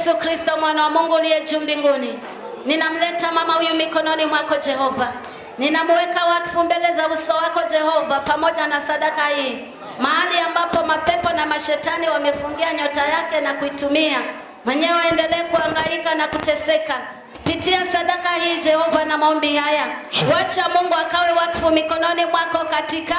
Yesu Kristo mwana wa Mungu aliye juu mbinguni, ninamleta mama huyu mikononi mwako Jehova. Ninamweka wakfu mbele za uso wako Jehova, pamoja na sadaka hii, mahali ambapo mapepo na mashetani wamefungia nyota yake na kuitumia. Mwenyewe aendelee kuhangaika na kuteseka. Pitia sadaka hii Jehova na maombi haya, wacha Mungu akawe wakfu mikononi mwako katika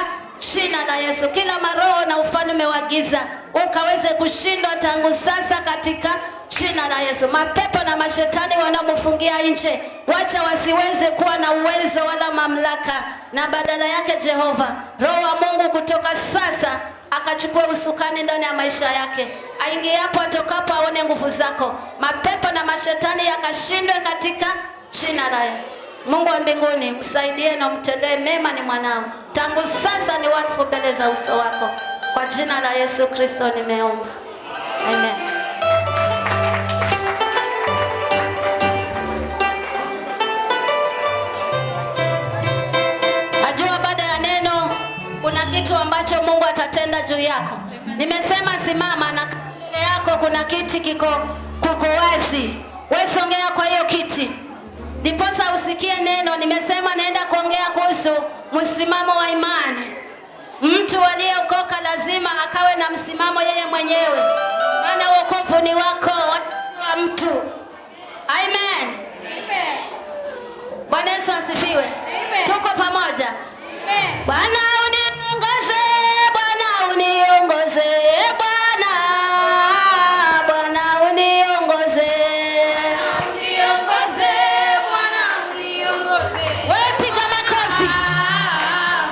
jina la Yesu. Kila maroho na ufalme wa giza ukaweze kushindwa tangu sasa katika jina la Yesu. Mapepo na mashetani wanaomufungia nje, wacha wasiweze kuwa na uwezo wala mamlaka, na badala yake Jehova, Roho wa Mungu kutoka sasa akachukue usukani ndani ya maisha yake. Aingie hapo, atokapo aone nguvu zako. Mapepo na mashetani yakashindwe katika jina la Yesu. Mungu wa mbinguni, msaidie na umtendee mema, ni mwanao. Tangu sasa ni wakfu mbele za uso wako. Kwa jina la Yesu Kristo nimeomba. Amen. Najua baada ya neno kuna kitu ambacho Mungu atatenda juu yako. Nimesema simama, na mbele yako kuna kiti kuko wazi. Wewe songea kwa hiyo kiti, ndiposa usikie neno. Nimesema naenda kuongea kuhusu msimamo wa imani. Mtu aliyeokoka lazima akawe na msimamo yeye mwenyewe, maana wokovu ni wako wa mtu. Amen. Amen. Bwana Yesu asifiwe. Amen. Tuko pamoja. Amen. Bwana uniongoze, Bwana uniongoze, Bwana uniongoze. Uniongoze, Bwana uniongoze. Wewe piga makofi.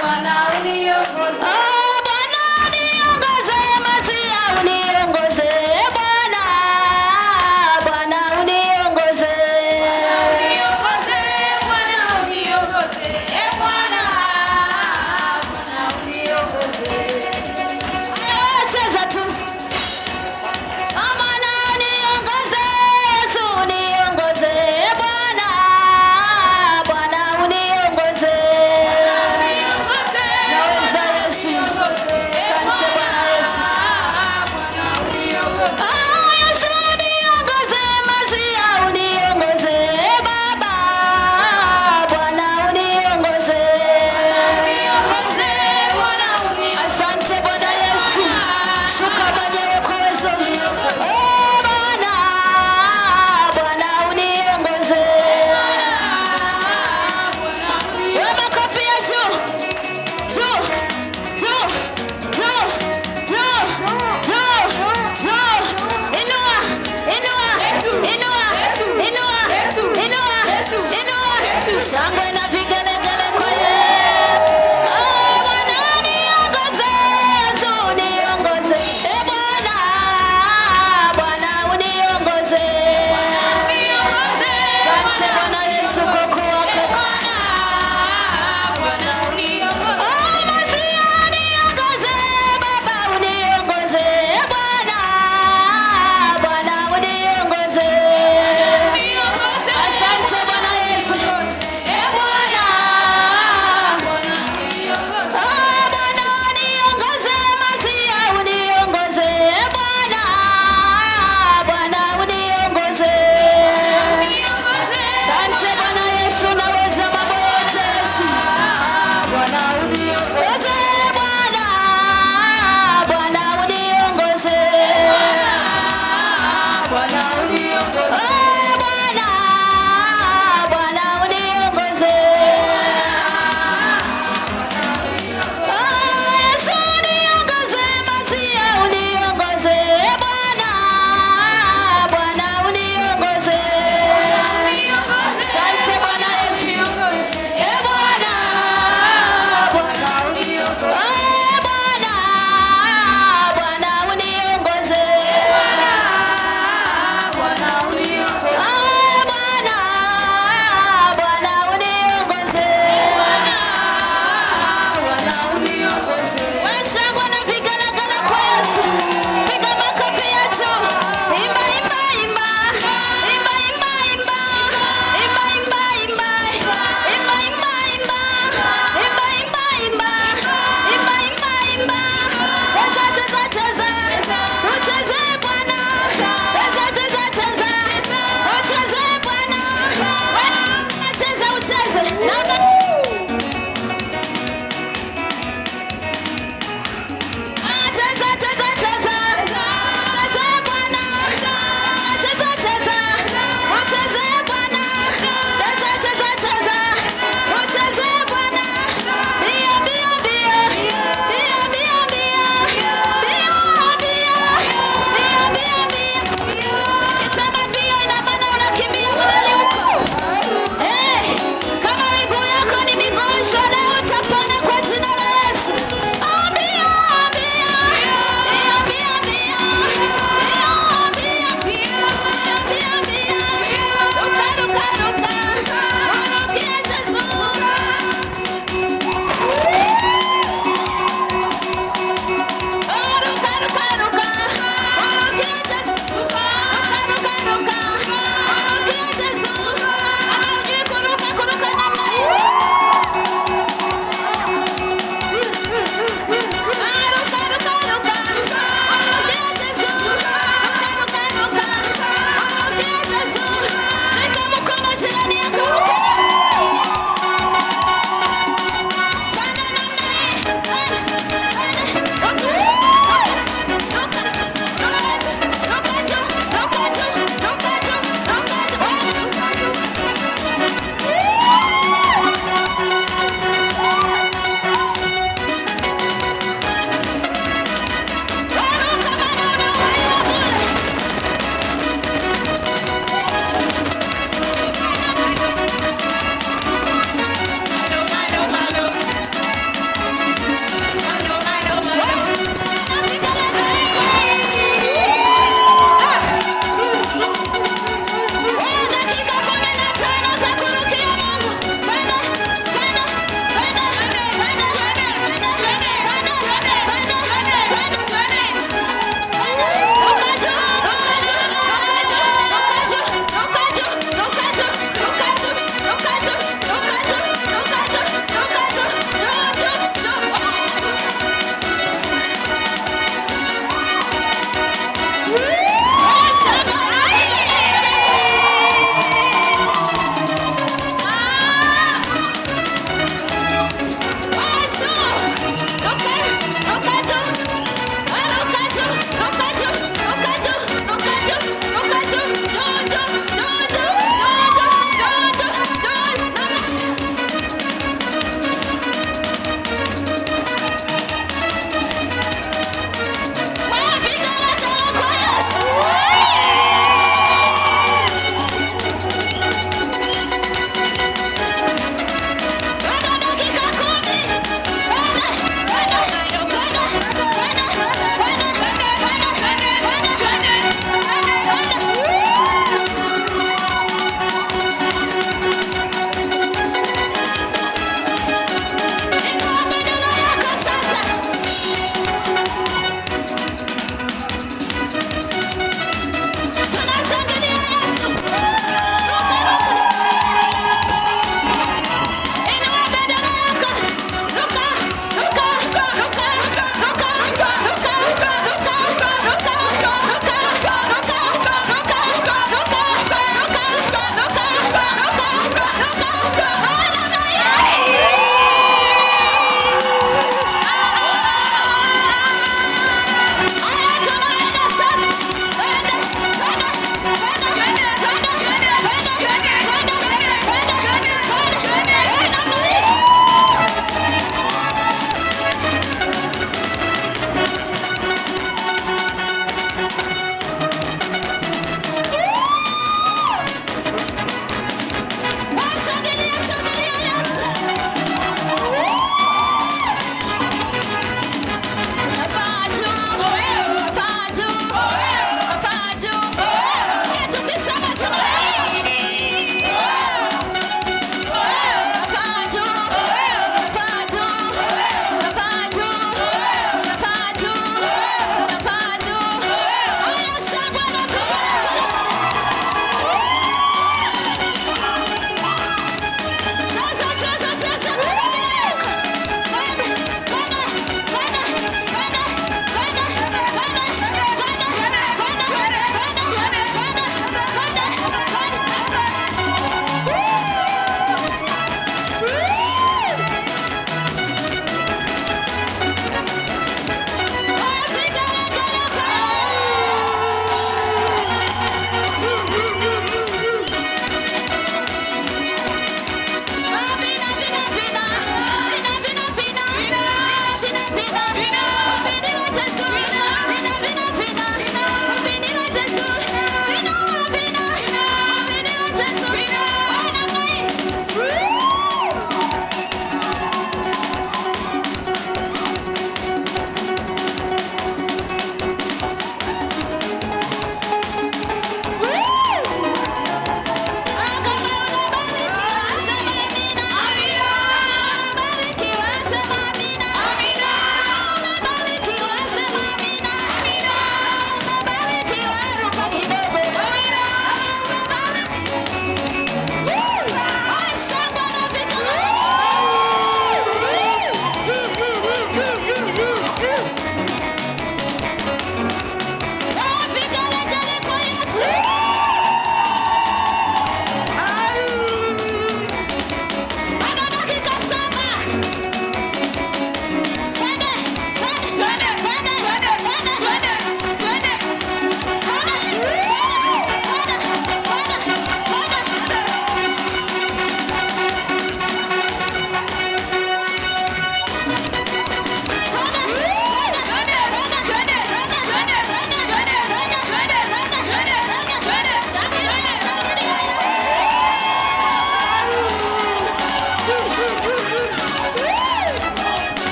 Bwana uniongoze. Oh, Bwana uniongoze, Masia uniongoze, Bwana uniongoze. Uniongoze, Bwana uniongoze, Bwana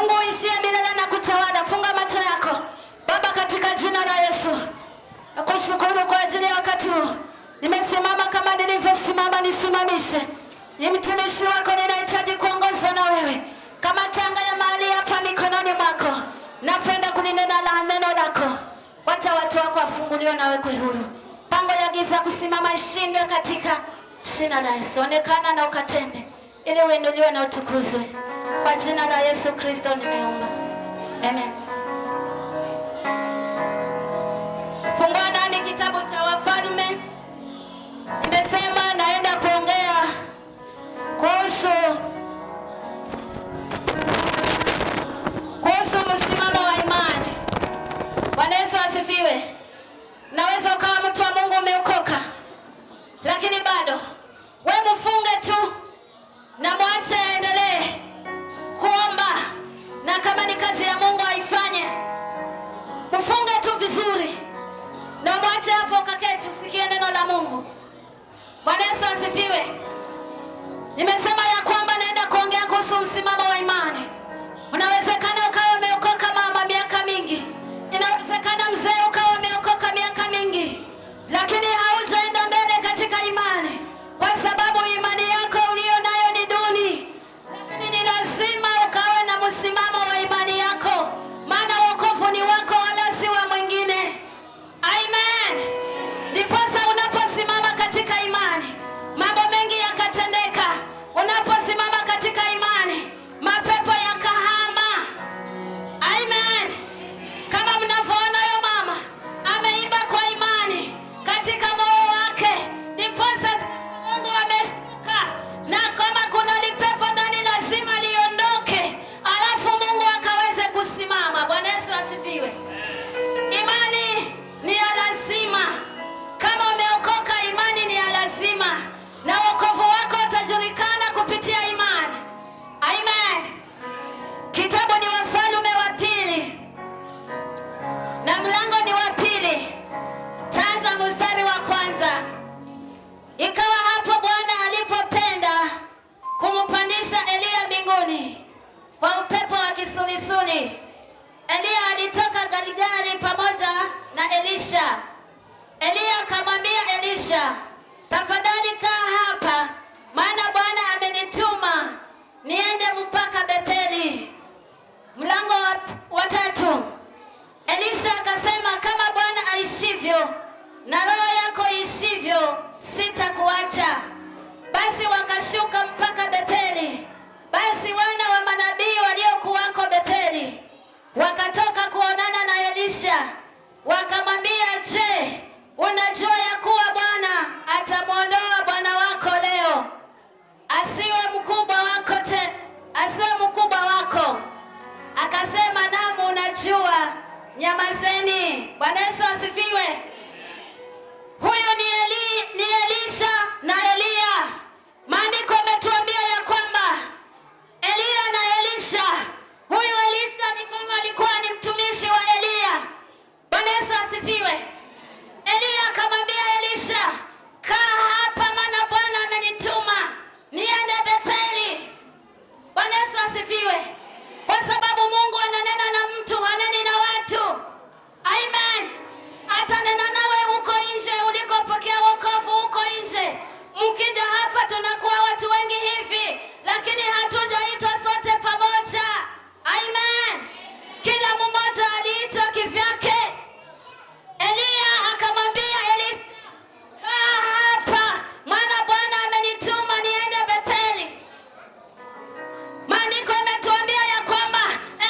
Mungu uishie milele na kutawala. Funga macho yako. Baba, katika jina la Yesu, nakushukuru kwa ajili ya wakati huu. Nimesimama kama nilivyosimama, nisimamishe. Ni mtumishi wako, ninahitaji kuongozwa na wewe. Kama tanga ya mahali hapa mikononi mwako. Napenda kulinena na neno lako. Wacha watu wako wafunguliwe na wekwe huru. Pango ya giza kusimama ishindwe katika jina la Yesu. Onekana na ukatende ili uinuliwe na utukuzwe. Kwa jina la Yesu Kristo nimeomba. Amen. Fungua nami kitabu cha Wafalme. Nimesema naenda kuongea kuhusu msimamo wa imani. Bwana Yesu asifiwe. Naweza ukawa mtu wa Mungu umeokoka, lakini bado wewe mfunge tu na mwache aendelee kuomba, na kama ni kazi ya Mungu aifanye. Mfunge tu vizuri na mwache hapo kaketi usikie neno la Mungu. Bwana Yesu asifiwe. Nimesema ya kwamba naenda kuongea kuhusu msimamo wa imani. Unawezekana ukawa umeokoka mama miaka mingi. Inawezekana mzee ukawa umeokoka miaka mingi, lakini haujaenda mbele katika imani kwa sababu imani yako uliyo nayo ni duni. Lakini ni lazima ukawe na msimamo wa imani yako, maana wokovu ni wako wala si wa mwingine. Amen. Ndiposa unaposimama katika imani, mambo mengi yakatendeka. Unaposimama katika imani, mapepo yakahama. Amen. Kama mnavyoona huyo mama ameimba kwa imani katika moyo wake, ndiposa Mungu ameshuka, na kama kuna lipepo ndani lazima liondoke, alafu Mungu akaweze kusimama. Bwana Yesu asifiwe. Imani ni ya lazima. Kama umeokoka, imani ni ya lazima, na wokovu wako utajulikana kupitia imani. Amen. Kitabu ni Wafalme wa pili na mlango ni wa 2. Tanza mstari wa 1. Ikawa hapo Bwana alipopenda kumpandisha Eliya mbinguni kwa upepo wa kisulisuli, Eliya alitoka Gilgali pamoja na Elisha. Eliya akamwambia Elisha, tafadhali kaa hapa, maana Bwana amenituma niende mpaka Betheli. Mlango wa 3. Elisha akasema, kama Bwana aishivyo na roho yako ishivyo, sitakuacha. Basi wakashuka mpaka Betheli. Basi wana wa manabii waliokuwako Betheli wakatoka kuonana na Elisha, wakamwambia, je, unajua ya kuwa Bwana atamwondoa bwana wako leo, asiwe mkubwa wako? Akasema, naam, unajua. Nyamazeni. Bwana Yesu asifiwe. Huyu ni Elisha na Eliya. Maandiko yametuambia ya kwamba Eliya na Elisha, huyu Elisha ni kama alikuwa ni mtumishi wa Eliya. Bwana Yesu asifiwe. Eliya akamwambia Elisha, kaa hapa, maana Bwana amenituma niende Betheli. Bwana Yesu asifiwe. Kwa sababu Mungu ananena na mtu, haneni na watu. Amen. Atanena nawe huko nje ulikopokea wokovu huko nje. Mkija hapa tunakuwa watu wengi hivi, lakini hatujaitwa sote pamoja. Amen. Kila mmoja aliitwa kivyake. Eliya akamwambia Elisha, kaa hapa, maana Bwana amenituma niende Betheli. Maandiko yametuambia ya kwamba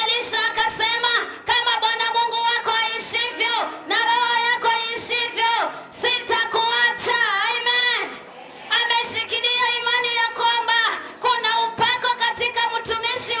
Elisha akasema, kama Bwana Mungu wako aishivyo na roho yako aishivyo, sitakuacha. Amen. Ameshikilia imani ya kwamba kuna upako katika mtumishi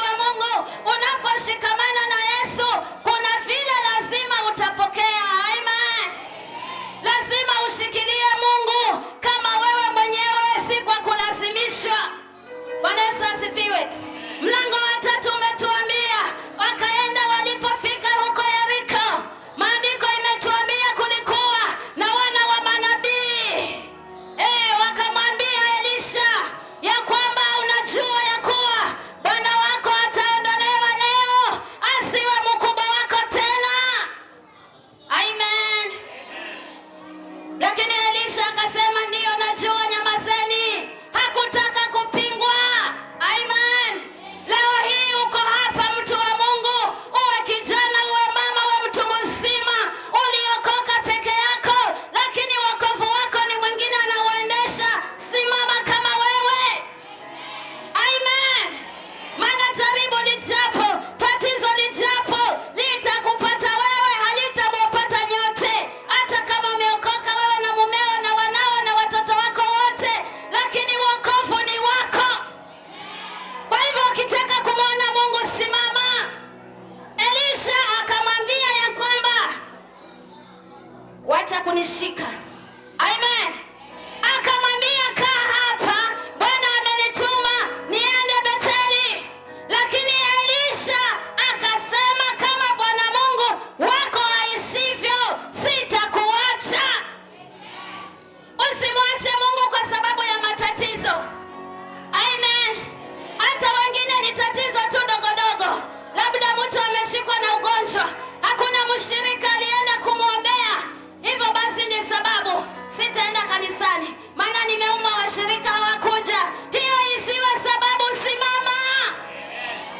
mgonjwa, hakuna mshirika alienda kumwombea. Hivyo basi ni sababu sitaenda kanisani, maana nimeumwa, washirika hawakuja. Hiyo isiwe sababu. Simama,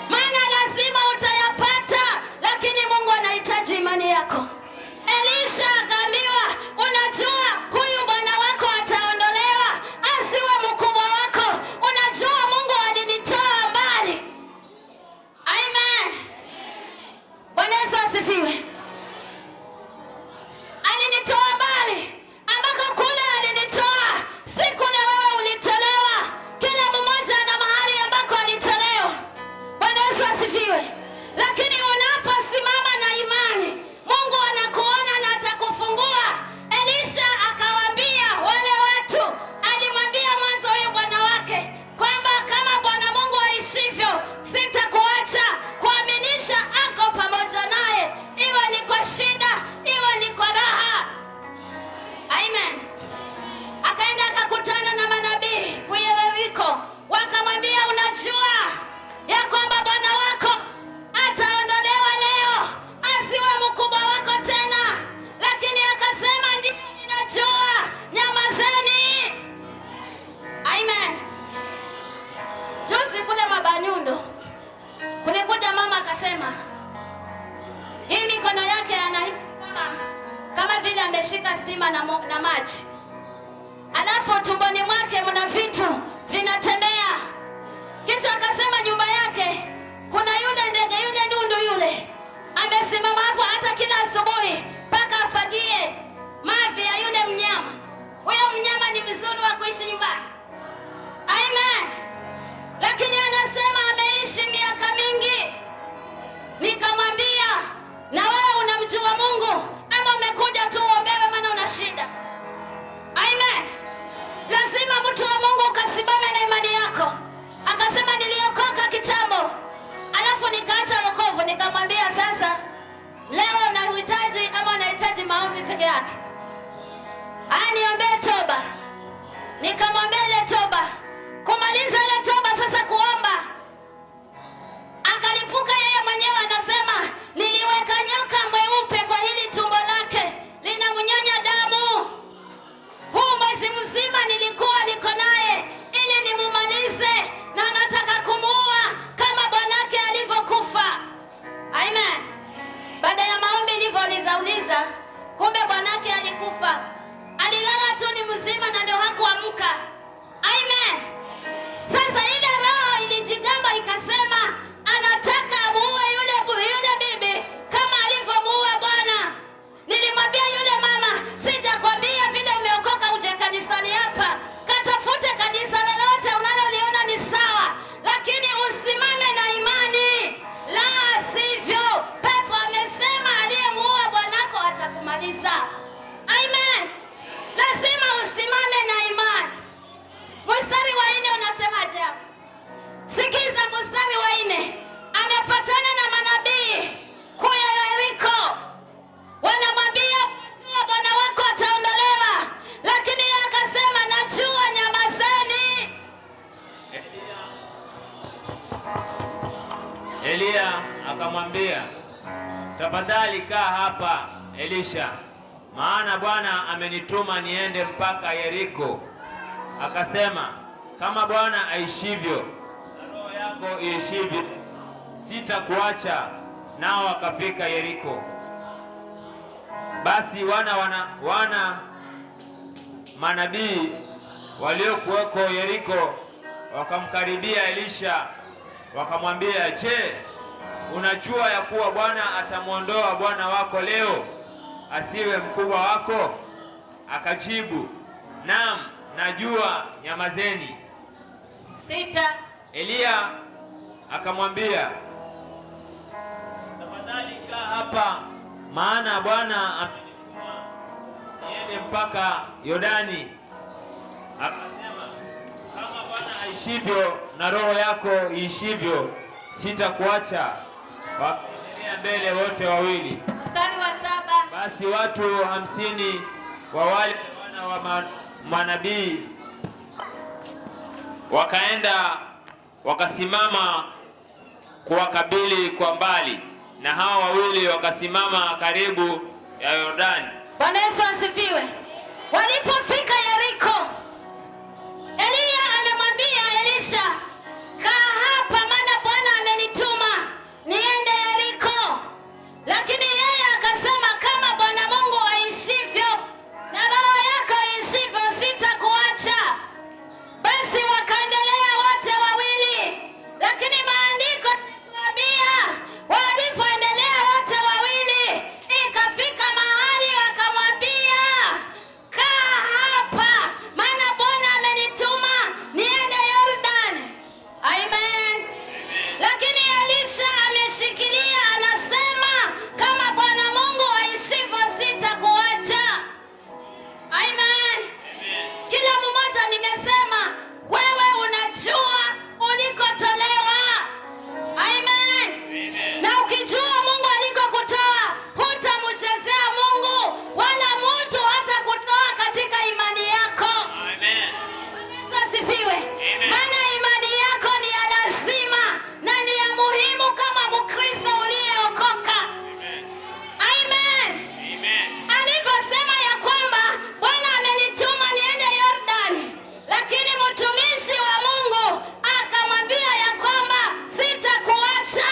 maana lazima utayapata, lakini Mungu anahitaji imani yako. Elisha akaambiwa, unajua huyu bwana wako ataondolewa, asiwe mkubwa wako. Unajua Mungu alinitoa mbali. Amen. Bwana Yesu asifiwe. Alinitoa mbali, ambako kule alinitoa si kule wewe ulitolewa. Kila mmoja ana mahali ambako alitolewa. Bwana Yesu asifiwe. Lakini unaposimama na imani, Mungu anakuona na atakufungua. Elisha akawaambia wale watu, alimwambia mwanzo huyo bwana wake kwamba kama Bwana Mungu aishivyo, sitakuacha, kuaminisha ako pamoja naye, iwe ni kwa shida, iwe ni kwa raha. Amen. Akaenda akakutana na manabii kule Yeriko, wakamwambia, unajua ya kwamba bwana wako ataondolewa leo, asiwe mkubwa wako tena. Lakini akasema, ndio ninajua, nyamazeni. Amen. Juzi kule Mabanyundo kulikuja mama akasema, hii mikono yake kama vile ameshika stima na maji, alafu tumboni mwake mna vitu vinatembea. Kisha akasema nyumba yake kuna yule ndege, yule nundu yule amesimama hapo, hata kila asubuhi mpaka afagie mavi ya yule mnyama. Huyo mnyama ni mzuri wa kuishi nyumbani. Amen. Lakini anasema ameishi miaka mingi. Nikamwambia, na wewe unamjua Mungu ama umekuja tu uombewe maana una shida? Amen. Lazima mtu wa Mungu ukasimame na imani yako. Akasema, niliokoka kitambo, alafu nikaacha wokovu. Nikamwambia, sasa leo unahitaji ama unahitaji maombi peke yake? Niombee toba. Nikamwambia ile toba. Kumaliza ile toba, sasa kuomba, akalipuka yeye mwenyewe, anasema, niliweka nyoka mweupe kwa hili tumbo lake, linamnyonya damu. Huu mwezi mzima nilikuwa niko naye ili nimumalize, na nataka kumuua kama bwanake alivyokufa. Amen. Baada ya maombi nilivyouliza, kumbe bwanake alikufa. Alilala tu ni mzima na ndio hakuamka. Amen. Sasa ile roho ilijigamba ikasema, anataka amuue yule bibi kama alivyomuua bwana. Nilimwambia yule mama, sijakwambia vile umeokoka uje kanisani hapa, katafute kanisa lolote unaloliona ni sawa, lakini usimame na imani, la sivyo pepo amesema aliyemuua bwanako atakumaliza. Amen. Lazima usimame na imani. Mstari wa 4 unasemaje hapo? Sikiza mstari wa 4. Amepatana na manabii kule Yeriko, wanamwambia, bwana wako ataondolewa, lakini yeye akasema, najua, nyamazeni. Elia akamwambia, tafadhali kaa hapa Elisha, maana Bwana amenituma niende mpaka Yeriko. Akasema, kama Bwana aishivyo na roho yako iishivyo, sitakuacha. Nao wakafika Yeriko. Basi wana manabii waliokuweko Yeriko wakamkaribia Elisha, wakamwambia, je, unajua ya kuwa Bwana atamwondoa bwana wako leo, asiwe mkubwa wako? Akajibu, naam, najua, nyamazeni. 6. Elia akamwambia, tafadhali kaa hapa, maana Bwana amenituma niende mpaka Yordani. Akasema, kama Bwana aishivyo na roho yako iishivyo, sitakuacha. Wakaendelea mbele wote wawili. Mstari wa 7. Basi watu 50 wa wale wana wa manabii wakaenda wakasimama kuwakabili kwa mbali, na hao wawili wakasimama karibu ya Yordani. Bwana Yesu asifiwe. Walipofika Yeriko, Eliya amemwambia Elisha, kaa hapa maana Bwana amenituma niende Yeriko. Lakini yeye akasema, kama Bwana Mungu aishivyo na roho yako aishivyo, sitakuacha. Basi wakaendelea wote wawili. Lakini maandiko yanatuambia walipoendelea wote wawili, ikafika mahali wakamwambia, kaa hapa maana Bwana amenituma niende Yordani. Amen. Lakini Elisha ameshikilia, anasema, kama Bwana Mungu aishivyo, sitakuacha. Amen. Kila mmoja nimesema, wewe unajua ulikotolewa. Amen. Na ukijua Mungu alikokutoa, hutamchezea Mungu wala mtu hata kutoa katika imani yako. Amen. Yesu asifiwe. Maana imani yako ni ya lazima na ni ya muhimu kama Mkristo uliyeokoka. Amen. Alivyosema ya kwamba Bwana amenituma niende Yordani, lakini mtumishi wa Mungu akamwambia ya kwamba sitakuacha.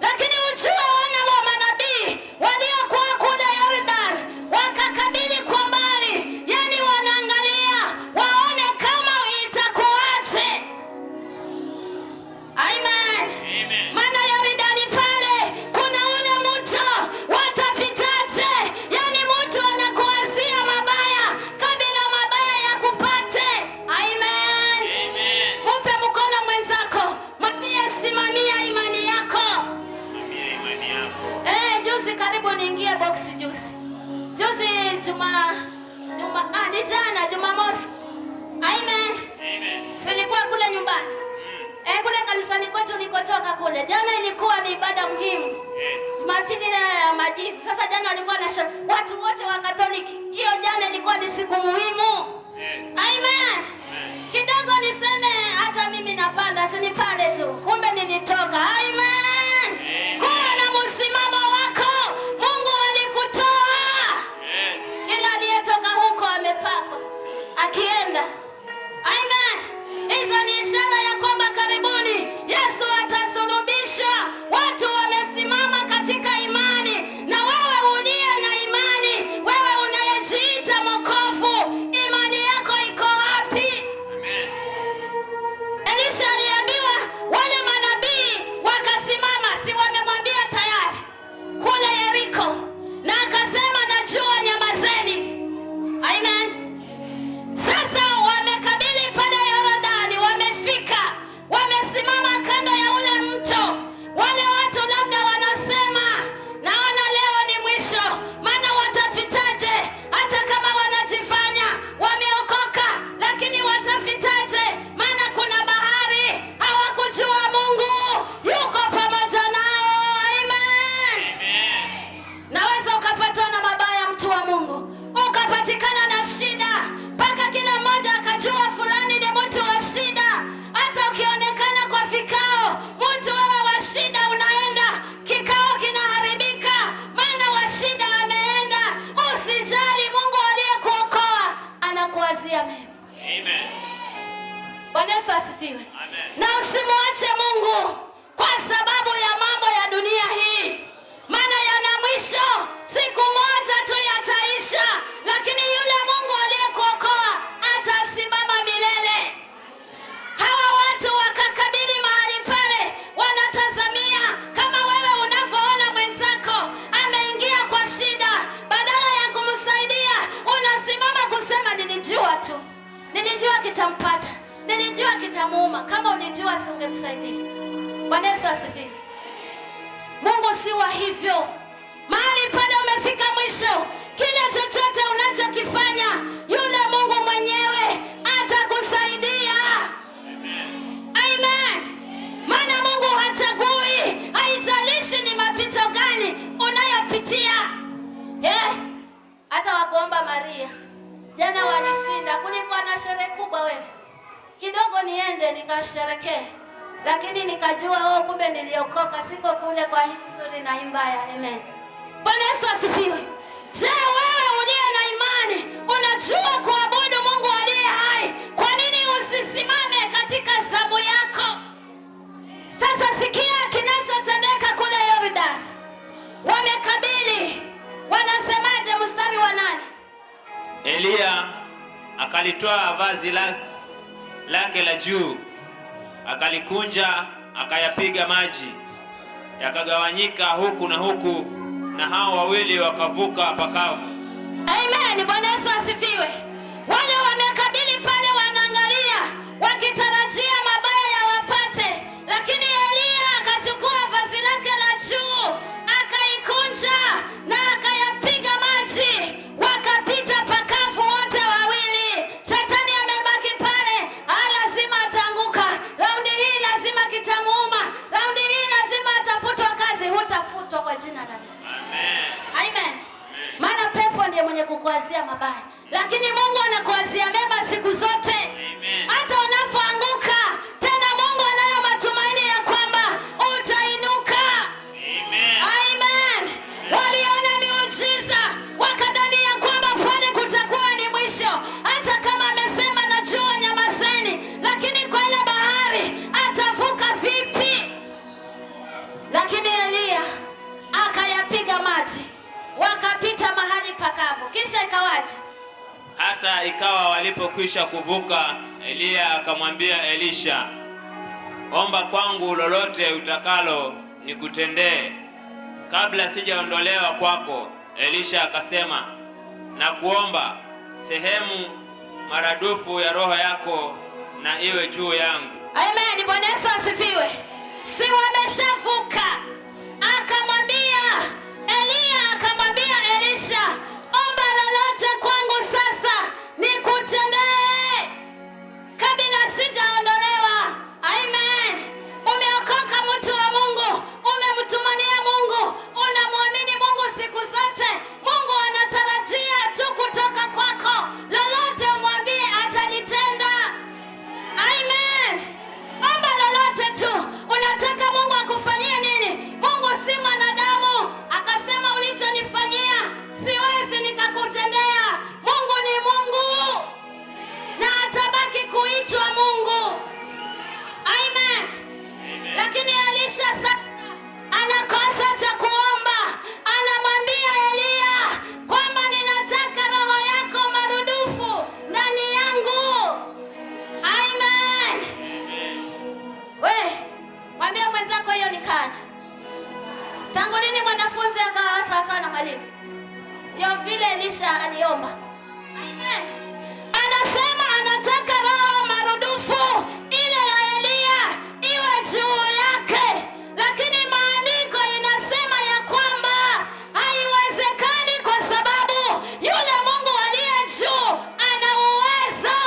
Lakini ujue wana wa manabii waliokuwa kule Yordani wakakabili kwa mbali, yani wanaangalia waone kama itakuache. Amen. Maana Yordani pale kuna ule mto, watapitaje? Yani mtu anakuazia mabaya kabla mabaya ya kupate. Amen. Mpe mkono mwenzako, mwambie simamia imani yako. Juzi karibu niingie boksi juzi. Ni jana Jumamosi. Amen. Silikuwa kule nyumbani. Kule kanisani kwetu nilikotoka kule. Jana ilikuwa ni ibada muhimu. Jumapili ya majivu. Sasa jana walikuwa na watu wote wa Katoliki. Hiyo jana ilikuwa ni siku muhimu. Amen. Kidogo niseme hata mimi napanda, si ni pale tu. Kumbe nilitoka. Amen. Kuwa na msimamo wako. Mungu alikutoa. Kila aliyetoka huko amepakwa akienda. Amen. Hizo ni ishara ya kwamba karibuni Yesu atasulubishwa. Watu wamesimama katika imani, na wewe uliye na imani, wewe unayejiita mwokovu, imani yako iko wapi? Elisha aliambiwa wale manabii wakasimama, si wamemwambia tayari kule Yeriko, na akasema najua, nyamazeni. Amen. Sasa wamekabili pale Yordani, wamefika, wamesimama kando ya ule mto. Wale watu labda wanasema, naona leo ni mwisho, maana watapitaje? Hata kama wanajifanya wameokoka, lakini watapitaje? Maana kuna bahari. Hawakujua Mungu yuko pamoja nao. Amen. Naweza ukapatwa na mabaya, mtu wa Mungu, ukapatikana na shida, mpaka kila mmoja akajua fulani ni mtu wa shida. Hata ukionekana kwa vikao, mtu wewe wa shida, unaenda kikao kinaharibika, maana wa shida ameenda. Usijali, Mungu aliyekuokoa anakuwazia mema. Bwana Yesu asifiwe. Na usimwache Mungu kwa sababu ya mambo ya dunia hii, maana yana mwisho. Siku moja tu yataisha, lakini yule Mungu aliyekuokoa atasimama milele. Hawa watu wakakabili mahali pale, wanatazamia kama wewe unavyoona mwenzako ameingia kwa shida, badala ya kumsaidia unasimama kusema nilijua tu, nilijua kitampata, nilijua kitamuuma. Kama ulijua si ungemsaidia. Bwana Yesu asifiwe. Mungu si wa hivyo. Mahali pale umefika mwisho, kile chochote unachokifanya, yule Mungu mwenyewe atakusaidia. Amen. Maana Mungu hachagui, haijalishi ni mapito gani unayopitia. Hata wakuomba Maria jana walishinda, kulikuwa na sherehe kubwa. Wewe kidogo niende nikasherekee, lakini nikajua kumbe niliokoka, siko kule kwa hii nzuri na mbaya. Amen. Bwana Yesu asifiwe. Je, wewe uliye na imani unajua kuabudu Mungu aliye hai, kwa nini usisimame katika zamu yako? Sasa sikia kinachotendeka kule Yordani. Wamekabili, wanasemaje mstari wa 8? Eliya akalitoa vazi lake la juu, akalikunja, akayapiga maji, yakagawanyika huku na huku, na hao wawili wakavuka pakavu. Amen. Bwana Yesu asifiwe. Wale wamekabili pale wanaangalia wakitarajia mabaya yawapate, lakini Eliya akachukua vazi lake la juu, akaikunja na akayapiga maji, wakapita pakavu wote wawili. Shetani amebaki pale, lazima atanguka. Raundi hii lazima kitamuuma. Raundi hii lazima atafutwa kazi. Hutafutwa kwa jina la Yesu. Amen. Amen. Maana pepo ndiye mwenye kukuazia mabaya, lakini Mungu anakuazia mema siku zote. Amen. Hata unapoanguka tena, Mungu anayo matumaini ya kwamba utainuka. Amen. Amen. Waliona miujiza wakadhani ya kwamba pale kutakuwa ni mwisho. Hata kama amesema na jua nyamazeni, lakini kwa ile bahari atavuka vipi? Lakini Eliya akayapiga maji, wakapita mahali pakavu. Kisha ikawaje? Hata ikawa walipokwisha kuvuka, Eliya akamwambia Elisha, omba kwangu lolote utakalo nikutendee, kabla sijaondolewa kwako. Elisha akasema, na kuomba sehemu maradufu ya roho yako na iwe juu yangu. Amen. Bwana Yesu asifiwe. Si wameshavuka? Akamwambia Eliya, akamwambia Elisha, omba lolote kwangu sasa nikutendee, kabla sijaondolewa. Amen. Umeokoka mtu wa Mungu, umemtumania Mungu, unamwamini Mungu siku zote. Mungu anatarajia tu kutoka kwako, lolote umwambie atalitenda. Amen. Omba lolote tu. Unataka Mungu akufanyie nini? Mungu si mwanadamu akasema ulichonifanyia siwezi nikakutendea. Mungu ni Mungu na atabaki kuitwa Mungu. Amen. Amen. Lakini Elisha sasa anakosa cha kuomba. Anamwambia Eliya kwamba ninataka roho yako marudufu ndani yangu. Amen. We, mwambie mwenzako hiyo ni kali. Tangu lini mwanafunzi akawa sawa na mwalimu? Ndio vile Elisha aliomba. Amen. Anasema anataka roho marudufu ile ya Eliya iwe juu yake, lakini maandiko inasema ya kwamba haiwezekani, kwa sababu yule Mungu aliye juu ana uwezo.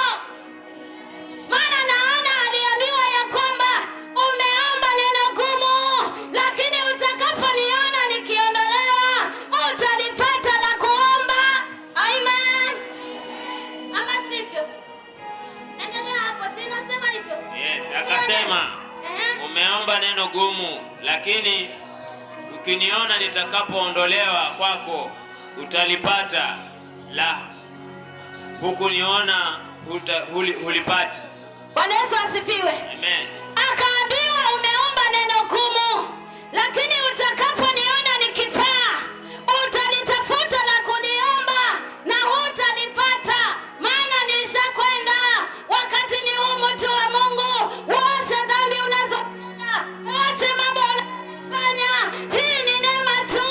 Maana naona aliambiwa ya kwamba umeomba neno gumu, lakini utakaponiona nikiondolewa utalipata la kuomba. Amen. Ama sivyo? Endelea hapo, si nasema hivyo? Yes, akasema umeomba neno gumu, lakini ukiniona nitakapoondolewa kwako utalipata. La, hukuniona hulipati. Bwana Yesu asifiwe. Amen. Akaambiwa umeomba neno gumu, lakini utakaponiona nikifaa utalitafuta la kuliomba na hutalipata, maana nishakwenda. Wakati ni huu, mtu wa Mungu, wacha dhambi unazotenda, wacha mambo unayofanya. Hii ni neema tu,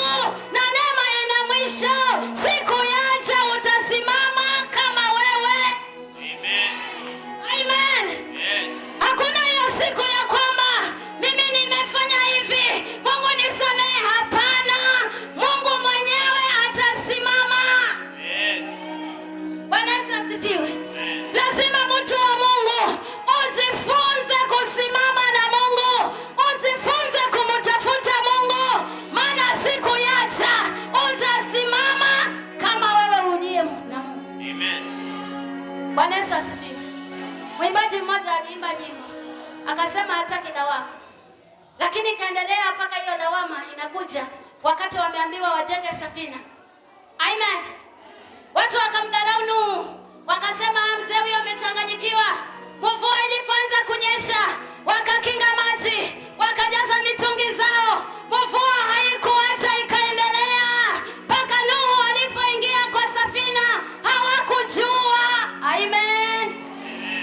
na neema ina mwisho. Siku yaja utasimama kama wewe. Amen. Amen. Yes. Hakuna hiyo siku ya kwamba mimi nimefanya hivi, Mungu nisamehe. Hapana, Mungu mwenyewe atasimama. Yes. Bwana Yesu asifiwe. Amen. Lazima mtu wa Mungu ujifunze kusimama na Mungu, ujifunze kumtafuta Mungu, maana siku yaja utasimama kama wewe uliye na Mungu. Amen. Bwana Yesu asifiwe. Mwimbaji mmoja aliimba nyimbo akasema hataki lawama. Lakini kaendelea mpaka hiyo lawama inakuja wakati wameambiwa wajenge safina. Amen. Watu wakamdharau Nuhu, wakasema mzee huyo amechanganyikiwa. Mvua ilipoanza kunyesha, wakakinga maji, wakajaza mitungi zao. Mvua haikuacha, ikaendelea mpaka Nuhu alipoingia kwa safina. Hawakujua. Amen.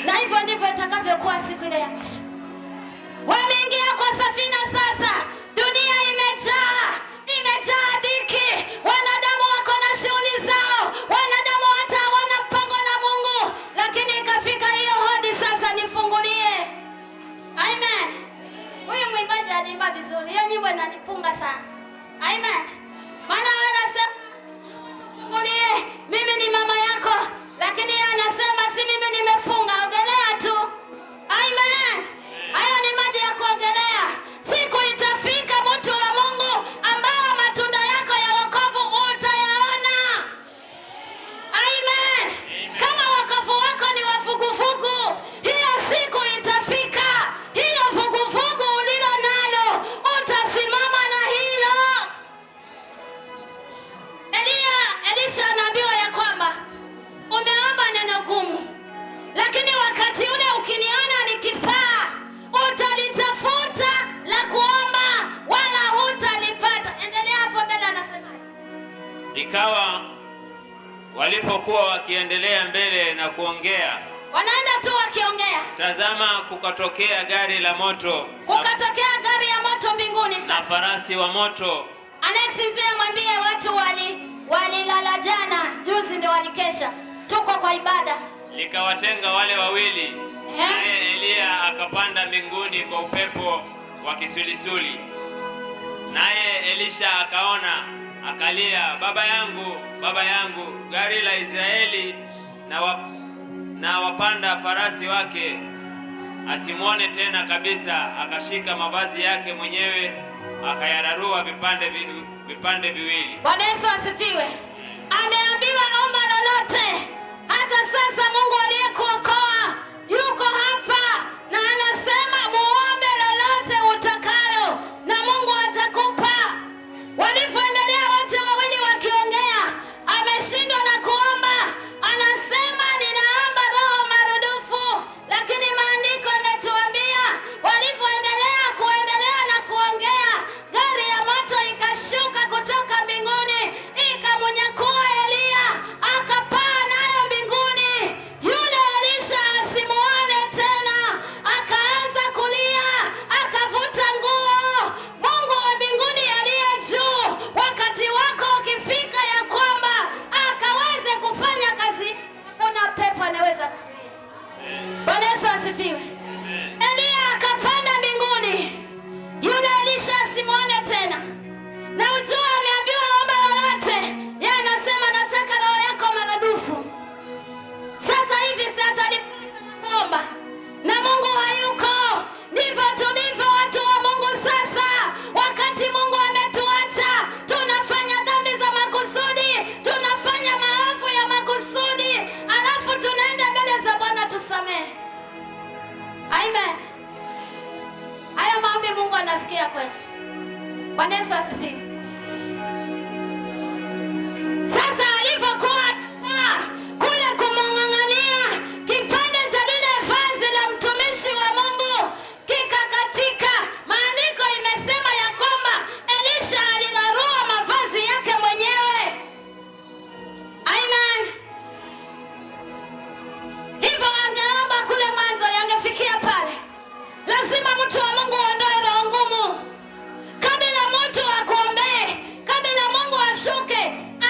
Na hivyo ndivyo itakavyokuwa siku ile ya mwisho. Wameingia kwa safina sasa, dunia imejaa dhiki. Wanadamu wako na shughuli zao, wanadamu hata hawana mpango na Mungu. Lakini ikafika hiyo hodi sasa, nifungulie. Amen. Huyu mwimbaji aliimba vizuri, hiyo nyimbo inanipunga sana. Amen. Maana anasema fungulie, mimi ni mama yako, lakini yeye anasema si mimi nimefunga, ogelea tu. Amen. Hayo ni maji ya kuogelea. Siku itafika mtu wa Mungu ambao matunda yako ya wokovu utayaona. Amen. Kama wokovu wako ni wavuguvugu, hiyo siku itafika. Hilo vuguvugu ulilo nalo utasimama na hilo. Elisha anaambiwa ya kwamba umeomba neno gumu, lakini wakati ule ukiniona nikipaa utalitafuta la kuomba wala hutalipata. Endelea hapo mbele, anasema ikawa walipokuwa wakiendelea mbele na kuongea, wanaenda tu wakiongea, tazama kukatokea gari la moto, kukatokea gari ya moto mbinguni. Sasa na farasi wa moto. Anayesinzia mwambie watu walilala jana, juzi ndio walikesha, tuko kwa ibada. Likawatenga wale wawili, naye Eliya akapanda mbinguni kwa upepo wa kisulisuli. Naye Elisha akaona, akalia, baba yangu, gari la Israeli na wapanda farasi wake, asimwone tena kabisa. Akashika mavazi yake mwenyewe, akayararua vipande viwili. Bwana Yesu asifiwe. Ameambiwa omba lolote. Hata sasa Mungu aliyekuokoa yuko hapa na anasema muombe lolote utakalo na Mungu atakupa. Walipoendelea wote wawili wakiongea, ameshindwa na kuomba, anasema ninaomba roho marudufu. Lakini maandiko yametuambia walipoendelea na kuongea, gari ya moto ikashuka kutoka mbinguni, ikamnyakua Eliya, akapaa nayo mbinguni. Yule Elisha asimuone tena, akaanza kulia, akavuta nguo. Mungu wa mbinguni aliye juu, wakati wako ukifika ya kwamba akaweze kufanya kazi, kuna pepo anaweza kuzuia. Bwana Yesu asifiwe. Eliya akapanda mbinguni, yule Elisha asimuone tena. Na ujua ameambiwa omba lolote, yeye anasema nataka roho yako maradufu. Sasa hivi si atalipata kuomba na Mungu hayuko. Ndivyo tulivyo watu wa Mungu sasa. Wakati Mungu ametuacha, tunafanya dhambi za makusudi, tunafanya maovu ya makusudi, alafu tunaenda mbele za Bwana tusamehe. Amen. Haya maombi Mungu anasikia kweli. Bwana Yesu asifiwe. Sasa alipokuwa kule kumung'ang'ania kipande cha lile vazi la mtumishi wa Mungu kikakatika, maandiko imesema ya kwamba Elisha alilarua mavazi yake mwenyewe. Amen. Hivyo angeomba kule mwanzo, yangefikia pale. Lazima mtu wa Mungu aondoe roho ngumu. Kabla mtu akuombee, kabla Mungu ashuke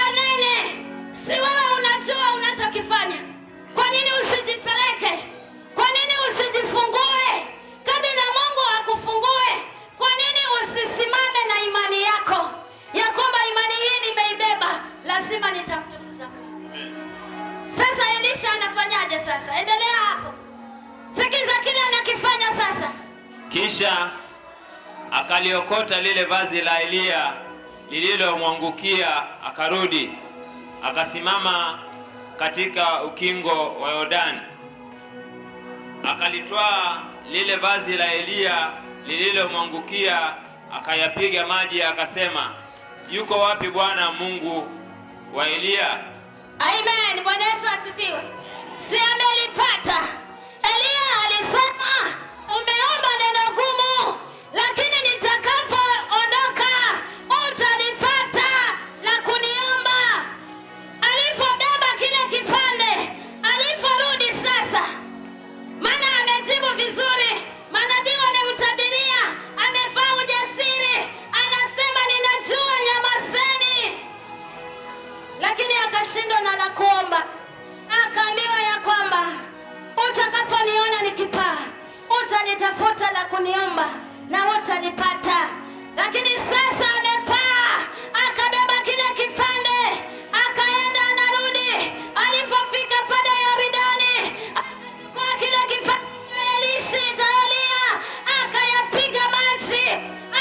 anene, si wewe unajua unachokifanya. Kwa nini usijipeleke? Kwa nini usijifungue? Kabla Mungu akufungue, kwa nini usisimame na imani yako ya kwamba imani hii nimeibeba, lazima nitamtukuza Mungu. Sasa Elisha anafanyaje sasa? Endelea hapo. Sikiza kile anakifanya sasa. Kisha akaliokota lile vazi la Eliya lililomwangukia, akarudi akasimama katika ukingo wa Yordani, akalitwaa lile vazi la Eliya lililomwangukia, akayapiga maji, akasema, yuko wapi Bwana Mungu wa Eliya? Amen. Bwana Yesu asifiwe. Si amelipata. Eliya alisema, umeomba neno gumu, lakini nitakapoondoka utalipata la kuniomba. Alipobeba kile kipande, aliporudi sasa, maana amejibu vizuri, manabii wamemtabiria, amevaa ujasiri, anasema ninajua, nyamazeni. Lakini akashindwa na la kuomba. Akaambiwa ya kwamba utakaponiona nikipaa utanitafuta la kuniomba na utalipata. Lakini sasa amepaa, akabeba kile kipande, akaenda anarudi. Alipofika pale Yordani, akachukua kile kipande Eliya, akayapiga maji,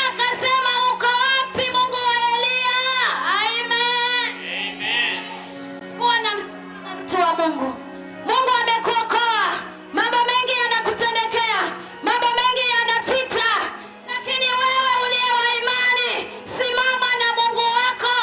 akasema, uko wapi Mungu wa Eliya? Amen. Amen. Kuwa na mtu wa Mungu. Mungu amekuokoa. Mambo mengi yanakutendekea, mambo mengi yanapita, lakini wewe uliye wa imani, simama na Mungu wako.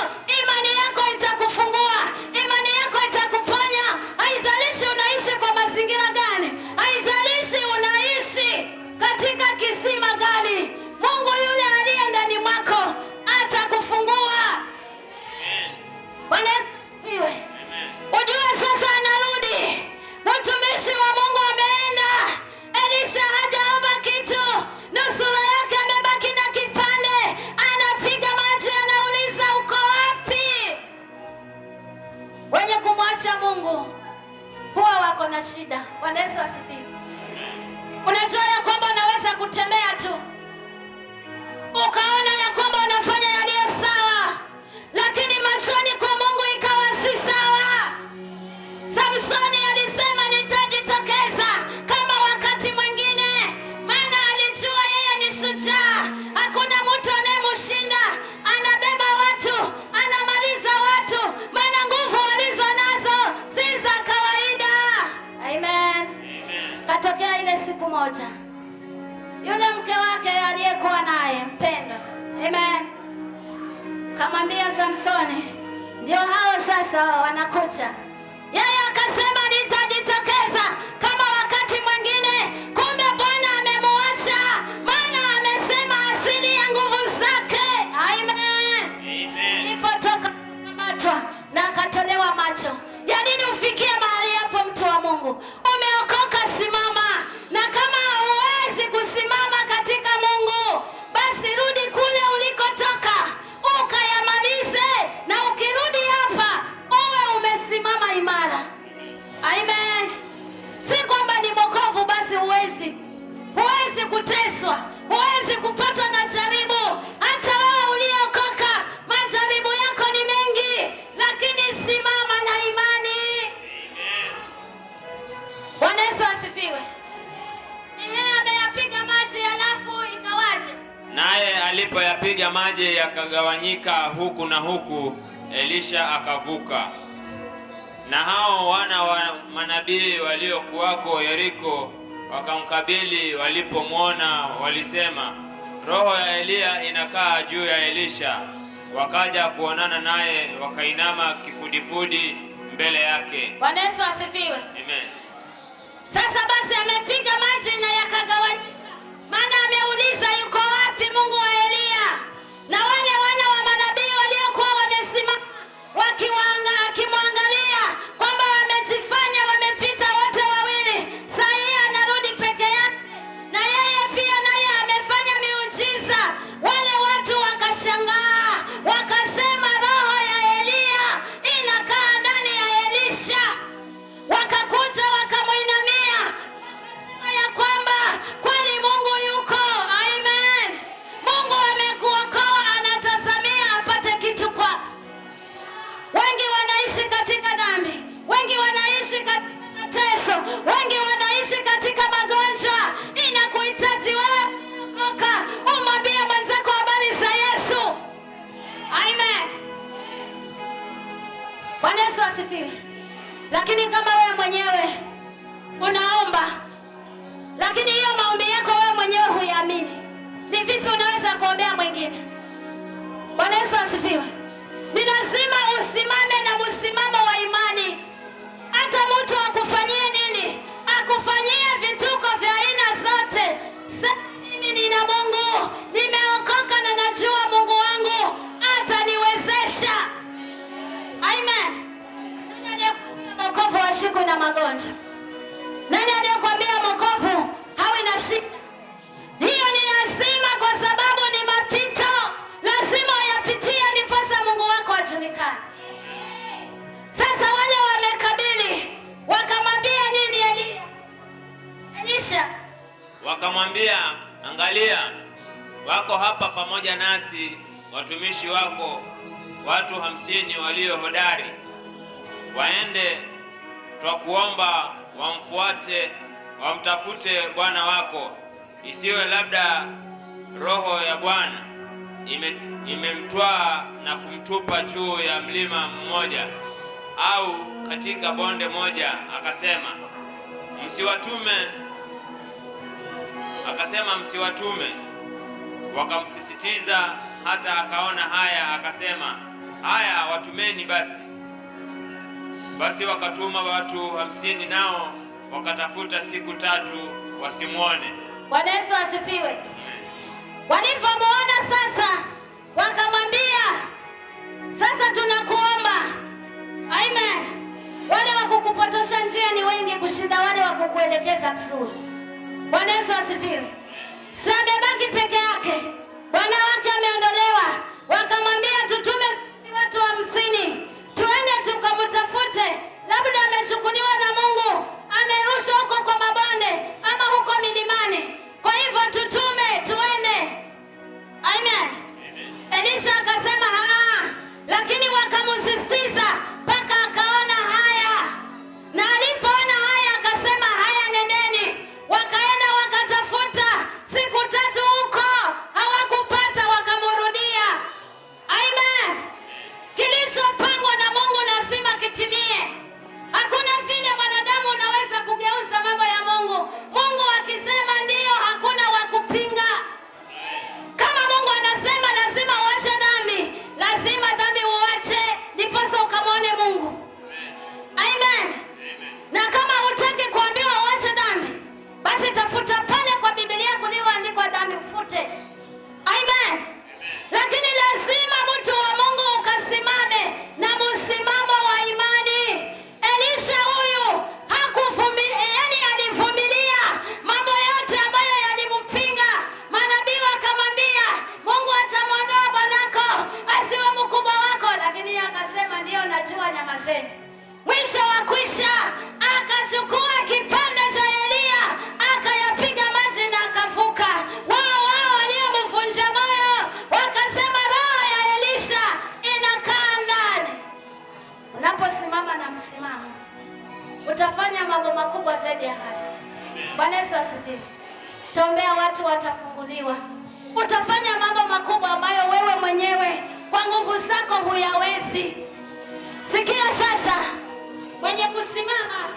Imani yako itakufungua, imani yako itakuponya. Haijalishi unaishi kwa mazingira gani, haijalishi unaishi katika kisima gani, Mungu yule aliye ndani mwako atakufungua. Bwana Yesu asifiwe. Ujue sasa anarudi. Mtumishi wa Mungu ameenda. Elisha hajaomba kitu. Nusura yake amebaki na kipande. Anapiga maji, anauliza, uko wapi? Wenye kumwacha Mungu huwa wako na shida. Bwana Yesu asifiwe. Unajua ya kwamba unaweza kutembea tu ukaona ya kwamba unafanya yaliyo sawa, lakini machoni kwa Mungu ikawa si sawa. Samsoni alisema, nitajitokeza kama wakati mwingine, maana alijua yeye ni shujaa. Hakuna mtu anayemshinda. Anabeba watu, anamaliza watu, maana nguvu alizo nazo si za kawaida. Amen. Katokea ile siku moja, yule mke wake aliyekuwa naye mpendwa, amen, kamwambia Samsoni, ndio hao sasa wanakuja. Yeye akasema, nitajitokeza kama wakati mwingine. Kumbe Bwana amemwacha, maana amesema asili ya nguvu zake. Amen. Nilipotoka kamatwa na akatolewa macho. Ya nini ufikie mahali hapo, mtu wa Mungu? Umeokoka, simama. Na kama huwezi kusimama katika Mungu, basi rudi kule ulikotoka ukayamalize, na ukirudi hapa uwe umesimama imara. Amen. Si kwamba ni mwokovu basi huwezi kuteswa, huwezi kupatwa na jaribu. Hata wewe uliokoka, majaribu yako ni mengi, lakini simama na imani. Bwana Yesu asifiwe. Yeye ameyapiga maji, alafu ikawaje? Naye alipoyapiga maji yakagawanyika huku na huku, Elisha akavuka. Na hao wana wa manabii waliokuwako Yeriko wakamkabili. Walipomwona walisema, roho ya Eliya inakaa juu ya Elisha. Wakaja kuonana naye, wakainama kifudifudi mbele yake. Bwana Yesu asifiwe. Amen. Sasa basi amepiga maji na yakagawanyika, maana ameuliza, yuko wapi Mungu wa Eliya? Na wale wana wa manabii waliokuwa wamesimama akimwangalia kwamba wamejifanya wamepita wote wawili, saa hii anarudi peke yake, na yeye pia naye amefanya miujiza. Wale watu wakashangaa, wakasema, roho ya Eliya inakaa ndani ya Elisha. Wakakuja wakamwinamia, wakasema ya kwamba kweli Mungu yuko. Amen. Mungu amekuokoa, anatazamia apate kitu kwako. Wengi wanaishi katika dhambi, wengi wanaishi katika mateso, wengi wanaishi katika magonjwa. Inakuhitaji wewe kuokoka, umwambie mwenzako habari za Yesu. Amen. Bwana Yesu asifiwe. Lakini kama wewe mwenyewe unaomba, lakini hiyo maombi yako Ni vipi unaweza kuombea mwingine? Bwana Yesu asifiwe. Ni lazima usimame na msimamo wa imani. Hata mtu akufanyie nini, akufanyie vituko vya aina zote, mimi nina Mungu, nimeokoka na najua Mungu wangu ataniwezesha. Amen. Nani aliyekwambia wokovu haushikwi na magonjwa? Nani aliyekwambia wokovu hawi na shida? Hiyo ni lazima, kwa sababu ni mapito, lazima uyapitie ndiposa Mungu wako ajulikane. Sasa wale wamekabili, wakamwambia nini Elisha? Wakamwambia, angalia, wako hapa pamoja nasi watumishi wako watu 50 walio hodari. Waende, twakuomba wamfuate, wamtafute bwana wako, isiwe labda roho ya Bwana imemtwaa na kumtupa juu ya mlima mmoja au katika bonde moja. Akasema msiwatume. Wakamsisitiza hata akaona haya, akasema, haya, watumeni basi. Basi wakatuma watu 50, nao wakatafuta siku 3 wasimuone. Bwana Yesu asifiwe. Walipomuona sasa, wakamwambia, sasa tunakuomba. Amen. Wale wakukupotosha njia ni wengi kushinda wale wakukuelekeza vizuri. Bwana Yesu asifiwe. Sasa amebaki peke yake, bwana wake ameondolewa. Wakamwambia, tutume watu 50 tuende tukamtafute, labda amechukuliwa na Mungu, amerushwa huko kwa mabonde ama huko milimani. Kwa hivyo tutume tuende. Amen. Elisha akasema lakini wakamusisitiza mpaka akaona haya, na alipoona haya akasema, haya, nendeni. Wakaenda wakatafuta siku 3 huko, hawakupata, wakamurudia. Amen. Kilichopangwa na Mungu lazima kitimie. Hakuna vile mwanadamu unaweza kugeuza mambo ya Mungu. Mungu akisema ndio, hakuna wa kupinga. Kama Mungu anasema lazima uache dhambi, lazima dhambi uache, ndiposa ukamwone Mungu. Amen. Na kama hutaki kuambiwa uache dhambi, basi tafuta pale kwa Biblia kulioandikwa dhambi ufute. Amen. Lakini lazima mtu wa Mungu ukasimame na msimamo wa imani. Elisha huyu hakuvumilia, yani alivumilia mambo yote ambayo yalimpinga. Manabii wakamwambia, Mungu atamwondoa bwanako asiwe mkubwa wako, lakini akasema, ndio najua, nyamazeni. Mwisho wa kwisha, akachukua kipande cha Elia, akayapiga maji na akavuka. Wao waliomvunja moyo wakasema, roho ya Elisha inakaa ndani. Unaposimama na msimamo, utafanya mambo makubwa zaidi ya haya. Bwana Yesu asifiwe. Tombea watu watafunguliwa. Utafanya mambo makubwa ambayo wewe mwenyewe kwa nguvu zako huyawezi. Sikia sasa, mwenye kusimama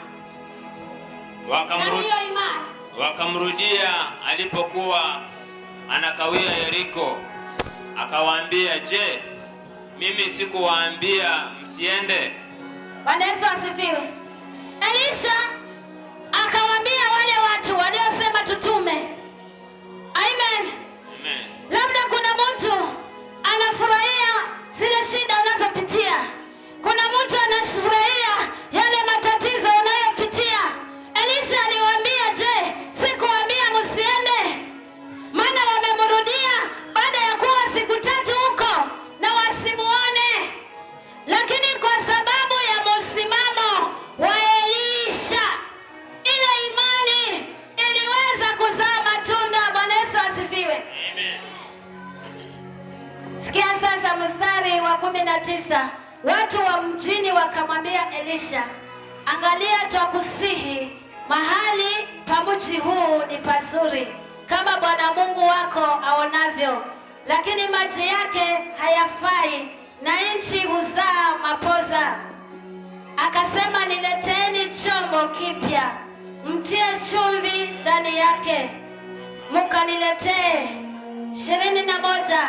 na hiyo imani. Wakamrudia alipokuwa anakawia Yeriko, akawaambia, je, mimi sikuwaambia msiende? Bwana Yesu asifiwe. Elisha akawaambia wale watu waliosema tutume. Amen. Amen. Labda kuna mtu anafurahia zile shida unazopitia. Kuna mtu anafurahia yale matatizo unayopitia. Elisha aliwaambia, je, sikuwaambia msiende? Maana wamemrudia baada ya kuwa siku 3 huko na wasimuone. Lakini kwa sababu ya msimamo wa Elisha, ile imani iliweza kuzaa matunda. Bwana Yesu asifiwe. Amen. Sikia sasa mstari wa 19. Watu wa mjini wakamwambia Elisha, angalia, twakusihi, mahali pa mji huu ni pazuri kama Bwana Mungu wako aonavyo, lakini maji yake hayafai na nchi huzaa mapoza. Akasema, nileteni chombo kipya, mtie chumvi ndani yake, mukaniletee. 21.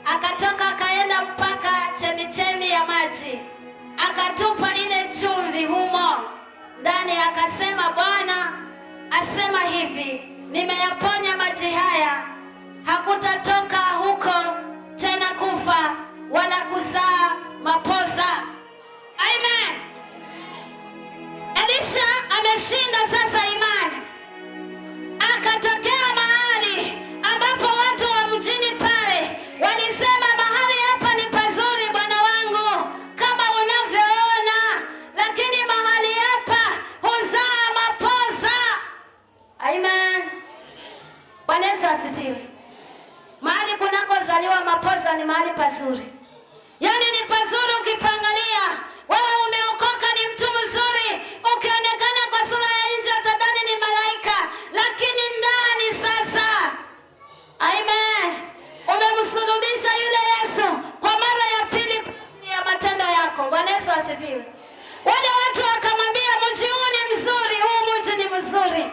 Akatoka akaenda mpaka chemichemi ya maji, akatupa ile chumvi humo ndani, akasema, Bwana asema hivi, nimeyaponya maji haya, hakutatoka huko tena kufa wala kuzaa mapoza. Amen. Elisha ameshinda sasa imani. Akatokea mahali ambapo watu wa mjini pale walisema, mahali hapa ni pazuri bwana wangu kama unavyoona, lakini mahali hapa huzaa mapoza. Amen. Bwana Yesu asifiwe. Mahali kunakozaliwa mapoza ni mahali pazuri. Yaani ni pazuri ukipangalia. Wewe umeokoka, ni mtu mzuri, ukionekana kwa sura ya nje utadhani ni malaika, lakini ndani sasa, amen, umemsulubisha yule Yesu kwa mara ya pili ya matendo yako. Bwana Yesu asifiwe. Wale watu wakamwambia, mji huu ni mzuri, huu mji ni mzuri,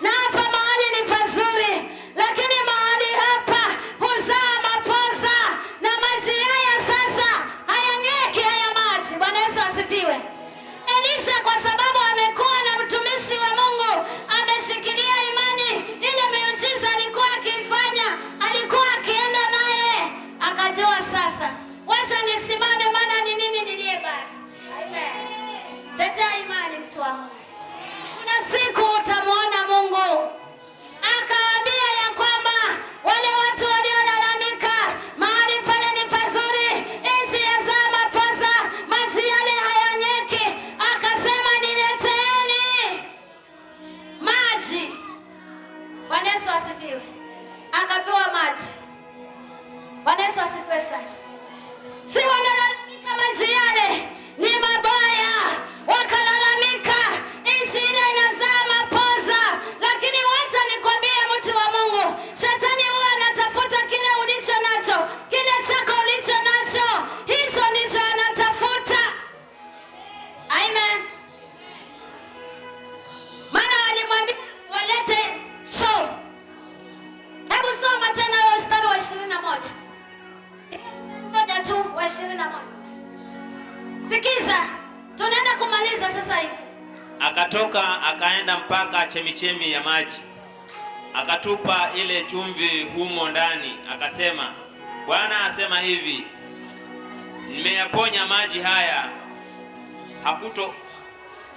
na hapa mahali ni pazuri, lakini mahali hapa huzaa mapoza na maji haya sasa hayanyweki haya maji. Bwana Yesu asifiwe. Elisha kwa sababu amekuwa na mtumishi wa Mungu, ameshikilia imani, ile miujiza alikuwa akifanya, alikuwa akienda naye, akajua sasa, wacha nisimame, maana ni nini niliyebaki. Amen. Tetea imani, mtu wa Mungu. Kuna siku utamwona Mungu. Akawaambia ya kwamba wale watu waliolalamika, mahali pale ni pazuri, nchi yazaa mapoza, maji yale hayanyeki, akasema, nileteeni maji. Bwana Yesu asifiwe. Akapewa maji. Bwana Yesu asifiwe sana. Si wanalalamika maji yale ni mabaya, wakalalamika nchi ile inazaa mapoza, lakini wacha nikwambie mtu wa Mungu, shetani huwa anatafuta kile ulicho nacho, kile chako ulicho nacho, hicho ndicho anatafuta. Amen. Maana walimwambia walete choo. Hebu soma tena hiyo mstari wa 21. Moja tu wa 21. Sikiza, tunaenda kumaliza sasa hivi. Akatoka akaenda mpaka chemichemi ya maji, akatupa ile chumvi humo ndani, akasema, Bwana asema hivi, nimeyaponya maji haya,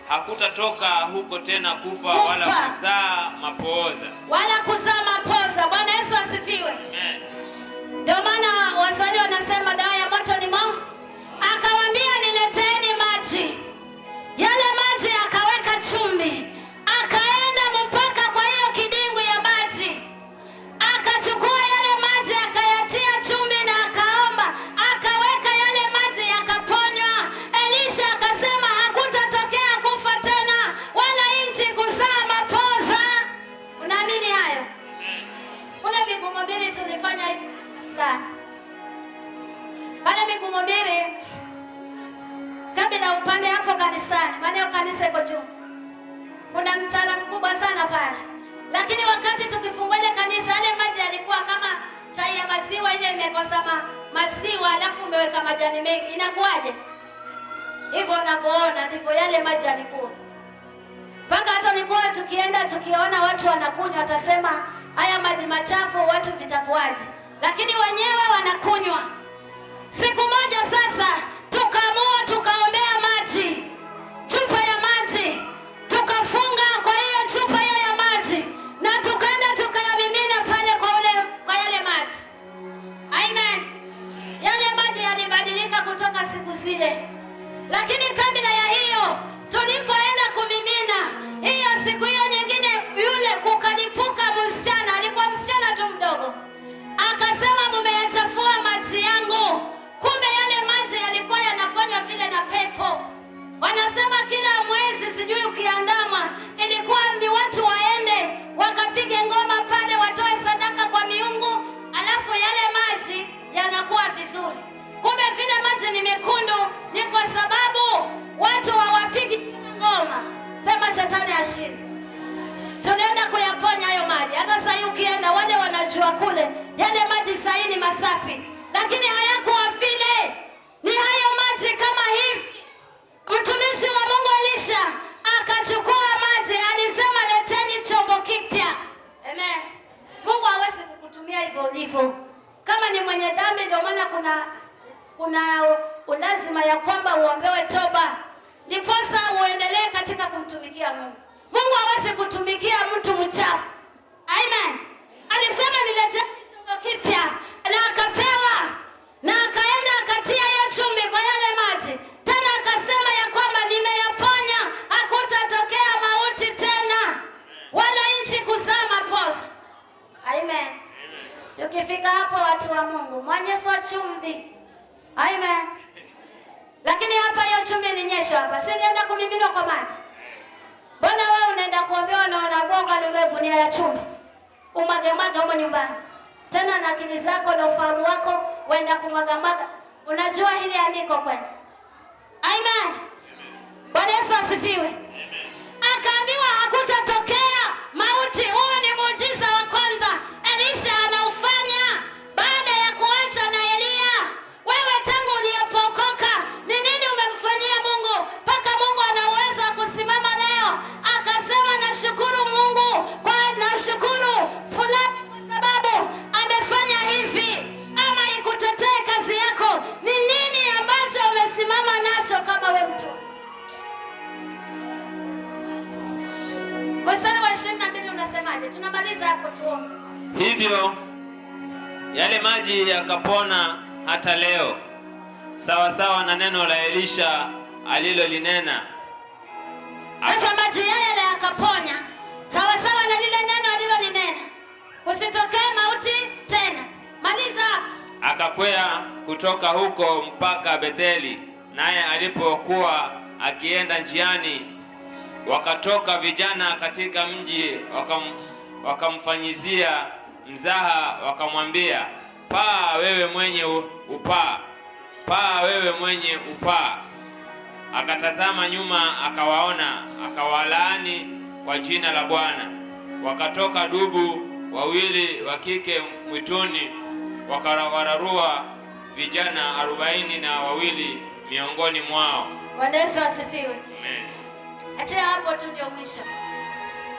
hakutatoka huko tena kufa wala kuzaa mapoza. Wala kuzaa mapoza. Bwana Yesu asifiwe. Amen. Ndio maana Waswahili wanasema dawa ya moto ni moto. Akawaambia, nileteeni maji. Yale maji akaweka chumvi, akaenda mpaka kwa hiyo kidimbwi ya maji, akachukua yale maji akayatia chumvi na akaomba, akaweka yale maji yakaponywa. Elisha akasema, hakutatokea kufa tena wala nchi kuzaa mapoza. Unaamini hayo? Kule Migumu tulifanya hivi ndani. Pale Migumu kabla upande hapo kanisani, maana kanisa iko juu, kuna mtala mkubwa sana pale. Lakini wakati tukifungua ile kanisa, yale maji yalikuwa kama chai ya maziwa, ile imekosa maziwa alafu umeweka majani mengi, inakuwaje? Hivyo unavyoona ndivyo yale maji yalikuwa. Mpaka hata nilikuwa tukienda tukiona watu wanakunywa, watasema haya maji machafu, watu vitakuwaje? Lakini wenyewe wanakunywa. Siku moja sasa tukaamua tukaombea maji, chupa ya maji, tukafunga kwa hiyo chupa hiyo ya maji, na tukaenda tukayamimina pale kwa yale maji. Amen. Yale maji yalibadilika kutoka siku zile. Lakini kabla ya hiyo, tulipoenda kumimina, hiyo siku hiyo nyingine, yule kukalipuka msichana, alikuwa msichana tu mdogo, akasema, mumeyachafua maji yangu. Kumbe yale maji yalikuwa yanafanywa vile na pepo. Wanasema kila mwezi, sijui ukiandama, ilikuwa ni watu waende wakapige ngoma pale, watoe sadaka kwa miungu, alafu yale maji yanakuwa vizuri. Kumbe vile maji ni mekundu ni kwa sababu watu hawapigi ngoma. Sema shetani ashinde. Tulienda kuyaponya hayo maji. Hata sasa ukienda wale wanajua kule yale maji sasa ni masafi, lakini hayakuwa vile. Ni hayo maji kama hivi. Mtumishi wa Mungu Elisha akachukua maji, alisema leteni chombo kipya. Amen. Mungu hawezi kukutumia hivyo ulivyo. Kama ni mwenye dhambi, ndio maana kuna ulazima ya kwamba uombewe toba, ndiposa uendelee katika kumtumikia Mungu. Mungu hawezi kutumikia mtu mchafu. Amen. Alisema nileteni chombo kipya, na akapewa, na akaenda akatia hiyo chumvi kwa yale maji. Tena akasema ya kwamba nimeyaponya, hakutatokea mauti tena wala nchi kuzaa mapoza. Amen. Tukifika hapo watu wa Mungu, mwonyezo wa chumvi. Amen. Lakini hapa hiyo chumvi ilinyeshwa hapa, si nienda kumiminwa kwa maji. Mbona wewe unaenda kuombewa na unaboga nunue gunia ya chumvi? Umwage huko nyumbani. Tena na akili zako na ufahamu wako uenda kumwaga. Unajua hili andiko kweli? Amen. Bwana Yesu asifiwe. Akaambiwa hakutatokea mauti. Huo ni muujiza wa kwanza Elisha anaufanya baada ya kuacha na Elia. Wewe tangu ulipookoka ni nini umemfanyia Mungu mpaka Mungu ana uwezo wa kusimama leo akasema nashukuru Mungu nashukuru fulani kwa sababu amefanya hivi, ama ikutetee kazi yako? Ni nini ambacho umesimama nacho kama wewe mtu? Mstari wa 22 unasemaje? Tunamaliza hapo tuombe. Hivyo yale maji yakapona hata leo, sawa sawa na neno la Elisha alilolinena. Sasa maji yale yakaponya sawa sawa na lile neno alilolinena, usitokee mauti tena. Maliza. Akakwea kutoka huko mpaka Betheli, naye alipokuwa akienda njiani, wakatoka vijana katika mji wakamfanyizia mzaha, wakamwambia, paa wewe mwenye upaa, paa wewe mwenye upaa. Akatazama nyuma akawaona, akawalaani kwa jina la Bwana. Wakatoka dubu wawili wa kike mwituni, wakawararua vijana 42 miongoni mwao. Bwana Yesu asifiwe. Amen. Acha hapo tu ndio mwisho.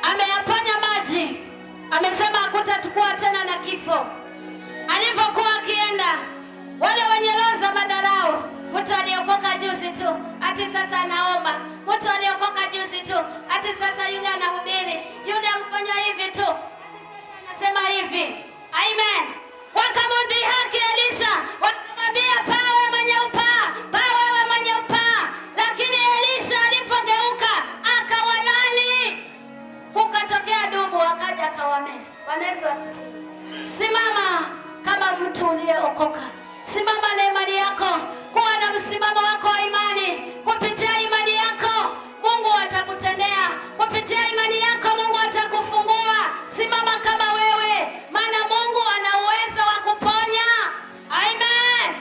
Ameyaponya maji. Amesema hakutakuwa tena na kifo. Alipokuwa akienda, wale wenye roho za madharau, mtu aliokoka juzi tu ati sasa anaomba, mtu aliokoka juzi tu ati sasa yule anahubiri, yule amfanya hivi tu anasema hivi. Amen. Wakamdhihaki Elisha, wakamwambia pawe mwenye upaa, pawe wewe mwenye upaa. Lakini Elisha alipogeuka akawalani, kukatokea dubu akaja akawameza. Bwana Yesu asifiwe. Simama kama mtu uliyeokoka. Simama na imani yako. Kuwa na msimamo wako wa imani. Kupitia imani yako Mungu atakutendea. Kupitia imani yako Mungu atakufungua. Simama kama wewe, maana Mungu ana uwezo wa kuponya. Amen.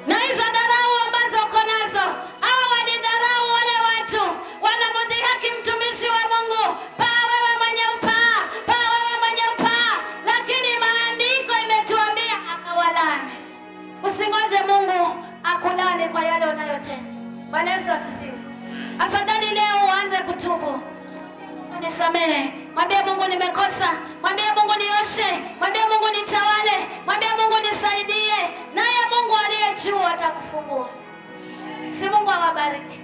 Na hizo dharau ambazo uko nazo, hao walidharau wale watu, wanamdhihaki mtumishi wa Mungu, paa wewe mwenye upaa, paa wewe mwenye upaa. Lakini maandiko imetuambia akawalani. Usingoje Mungu akulani kwa yale unayotenda. Bwana Yesu asifiwe. Afadhali leo uanze kutubu. Nisamehe. Mwambie Mungu nimekosa. Mwambie Mungu nioshe. Mwambie Mungu nitawale. Mwambie Mungu nisaidie. Naye Mungu aliye juu atakufungua. Si Mungu awabariki.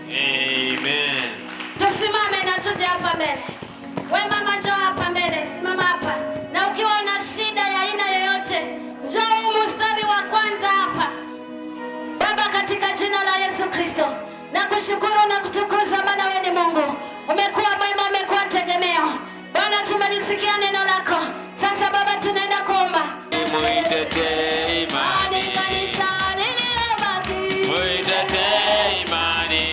Amen. Tusimame na tuje hapa mbele. Wewe mama njoo hapa mbele. Simama hapa. Na ukiwa na shida ya aina yoyote, njoo mstari wa kwanza hapa. Baba, katika jina la Yesu Kristo, nakushukuru na kutukuza maana wewe ni Mungu. Umekuwa mwema, umekuwa tegemeo. Bwana, tumelisikia neno lako. Sasa Baba, tunaenda kuomba. Muitetee imani. Kanisa lililobaki. Muitetee imani.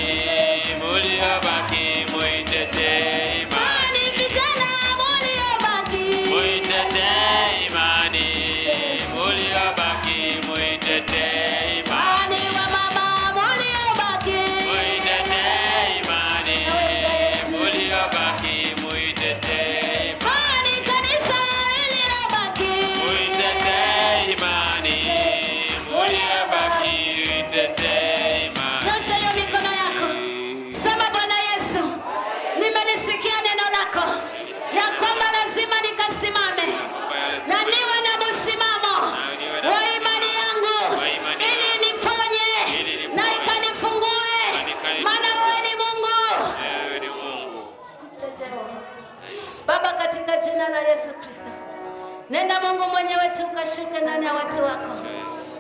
Muliobaki. Muitetee imani. Vijana muliobaki. Muitetee imani. Muliobaki. Muitetee imani. Wamama muliobaki. Muitetee imani. Muliobaki. Mungu mwenyewe tu ukashuke ndani ya watu wako.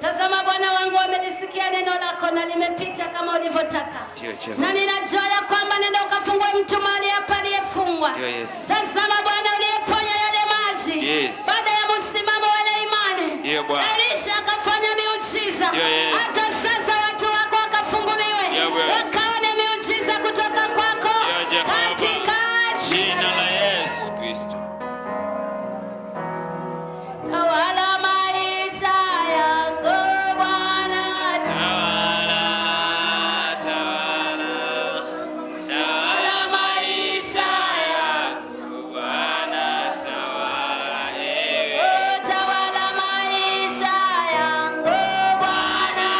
Tazama Bwana wangu, wamelisikia neno lako na limepita kama ulivyotaka. Na ninajua ya kwamba nenda ukafungue mtu mahali hapa aliyefungwa. Tazama Bwana, uliyeponya yale maji baada ya msimamo wa imani. Elisha akafanya miujiza. Hata sasa watu wako wakafunguliwe, wakaone miujiza kutoka kwako katika jina la Yesu Kristo. Tawala maisha yangu Bwana, tawala maisha yangu Bwana, tawala maisha yangu Bwana,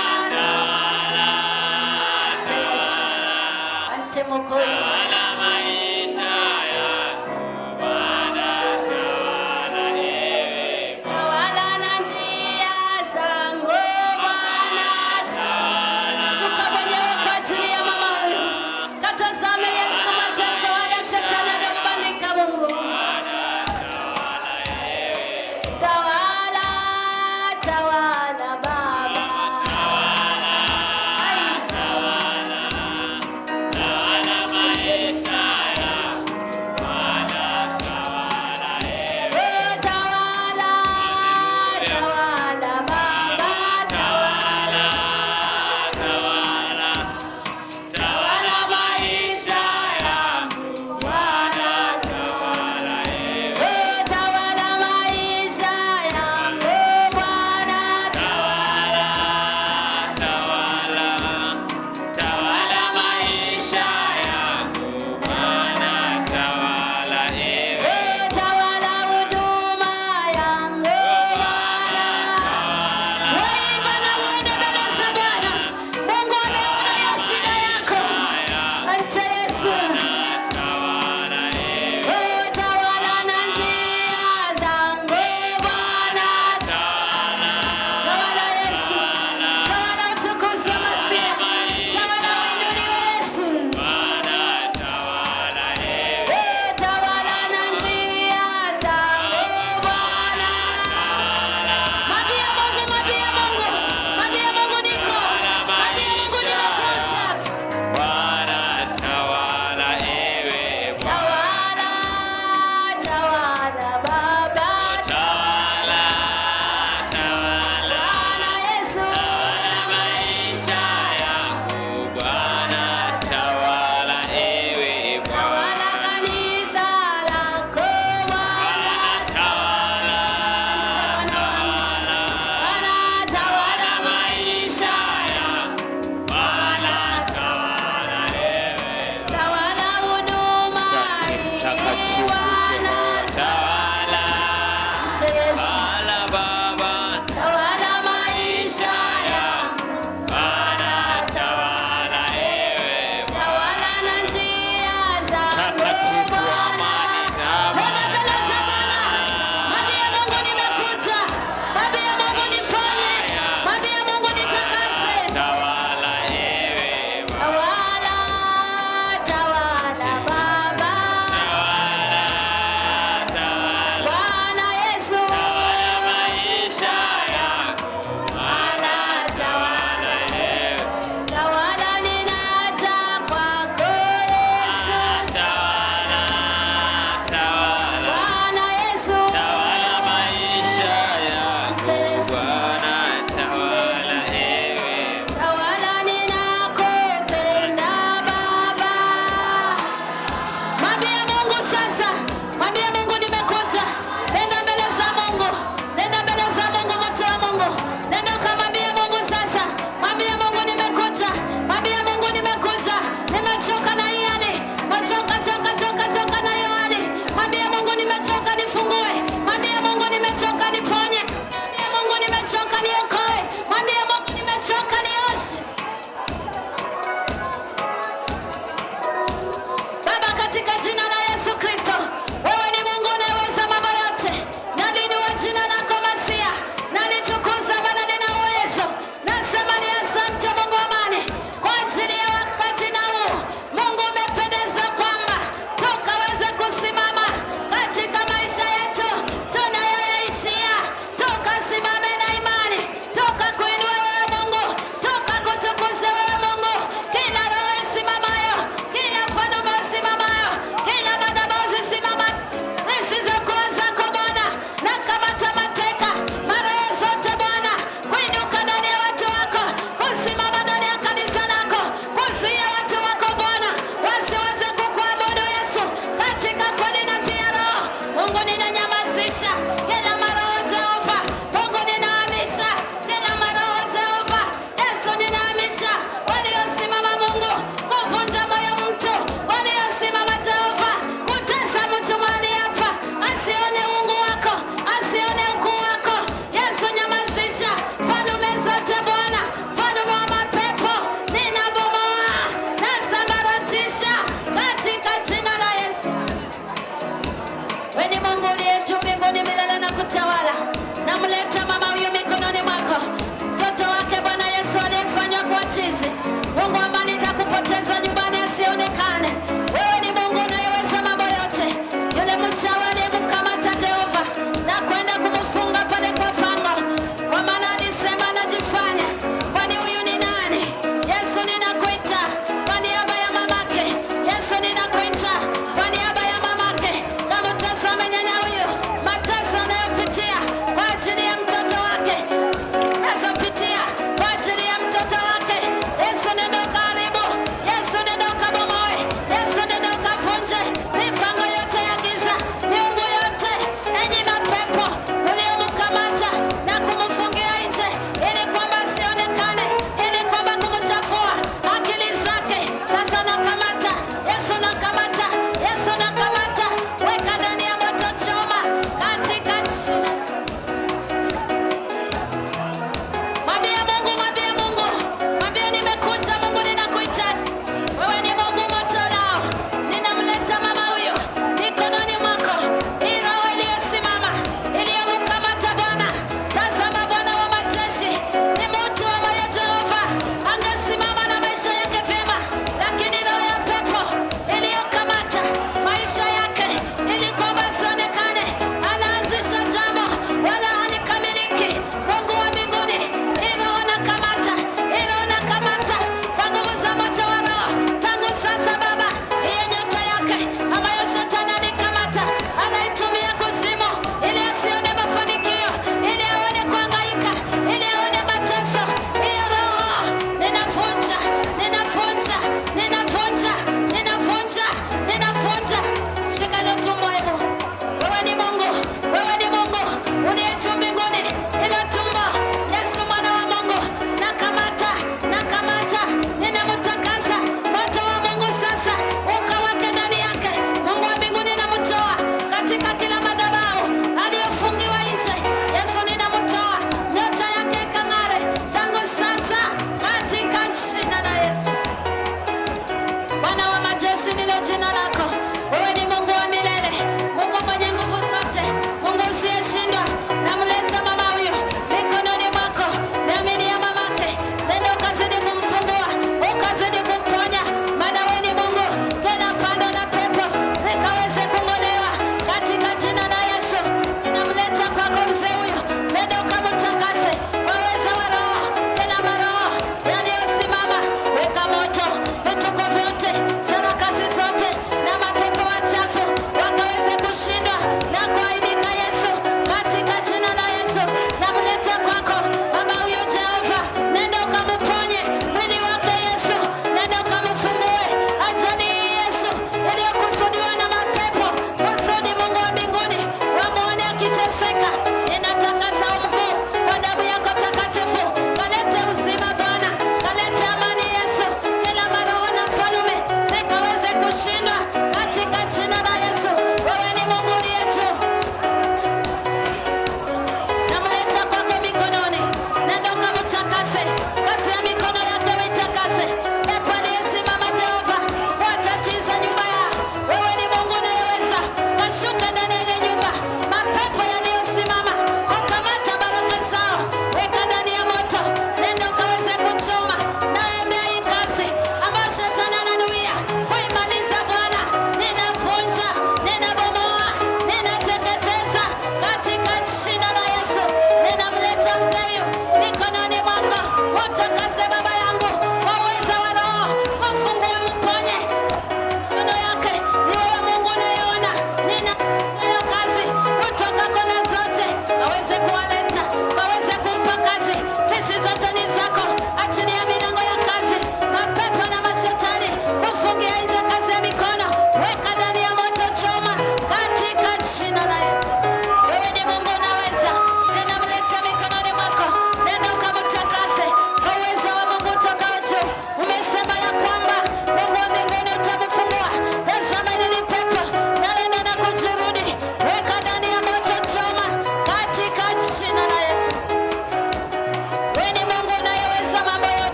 asante Mwokozi.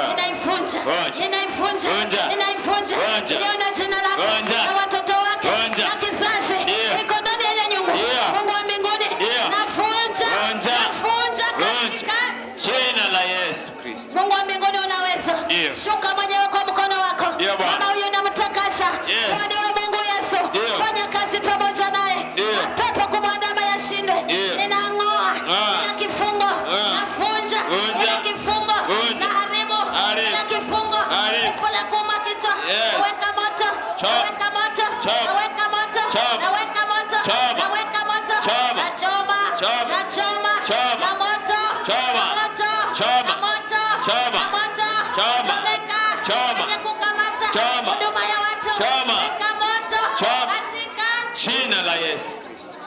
Ninaifunja, ninaifunja, niliona jina lako na watoto wake na kizazi iko ndani ya nyumba. Mungu wa mbinguni, nafunja katika jina la Yesu Kristo. Mungu wa mbinguni unaweza. Shuka mwenyewe kwa mkono wako. Mama huyu namtakasa. Kwani wewe Mungu Yesu, fanya kazi pamoja naye. Mapepo kumwandama yashindwe. Ninang'oa, nina kifungo, nafunja, nina kifungo, naharibu, nina kifungo, kula kuma kichwa, naweka moto, naweka moto, naweka moto, naweka moto, naweka moto, nachoma, nachoma, na moto, na moto, na moto, na moto, chomeka, kwenye kukamata huduma ya watu, weka moto, katika jina la Yesu Kristo.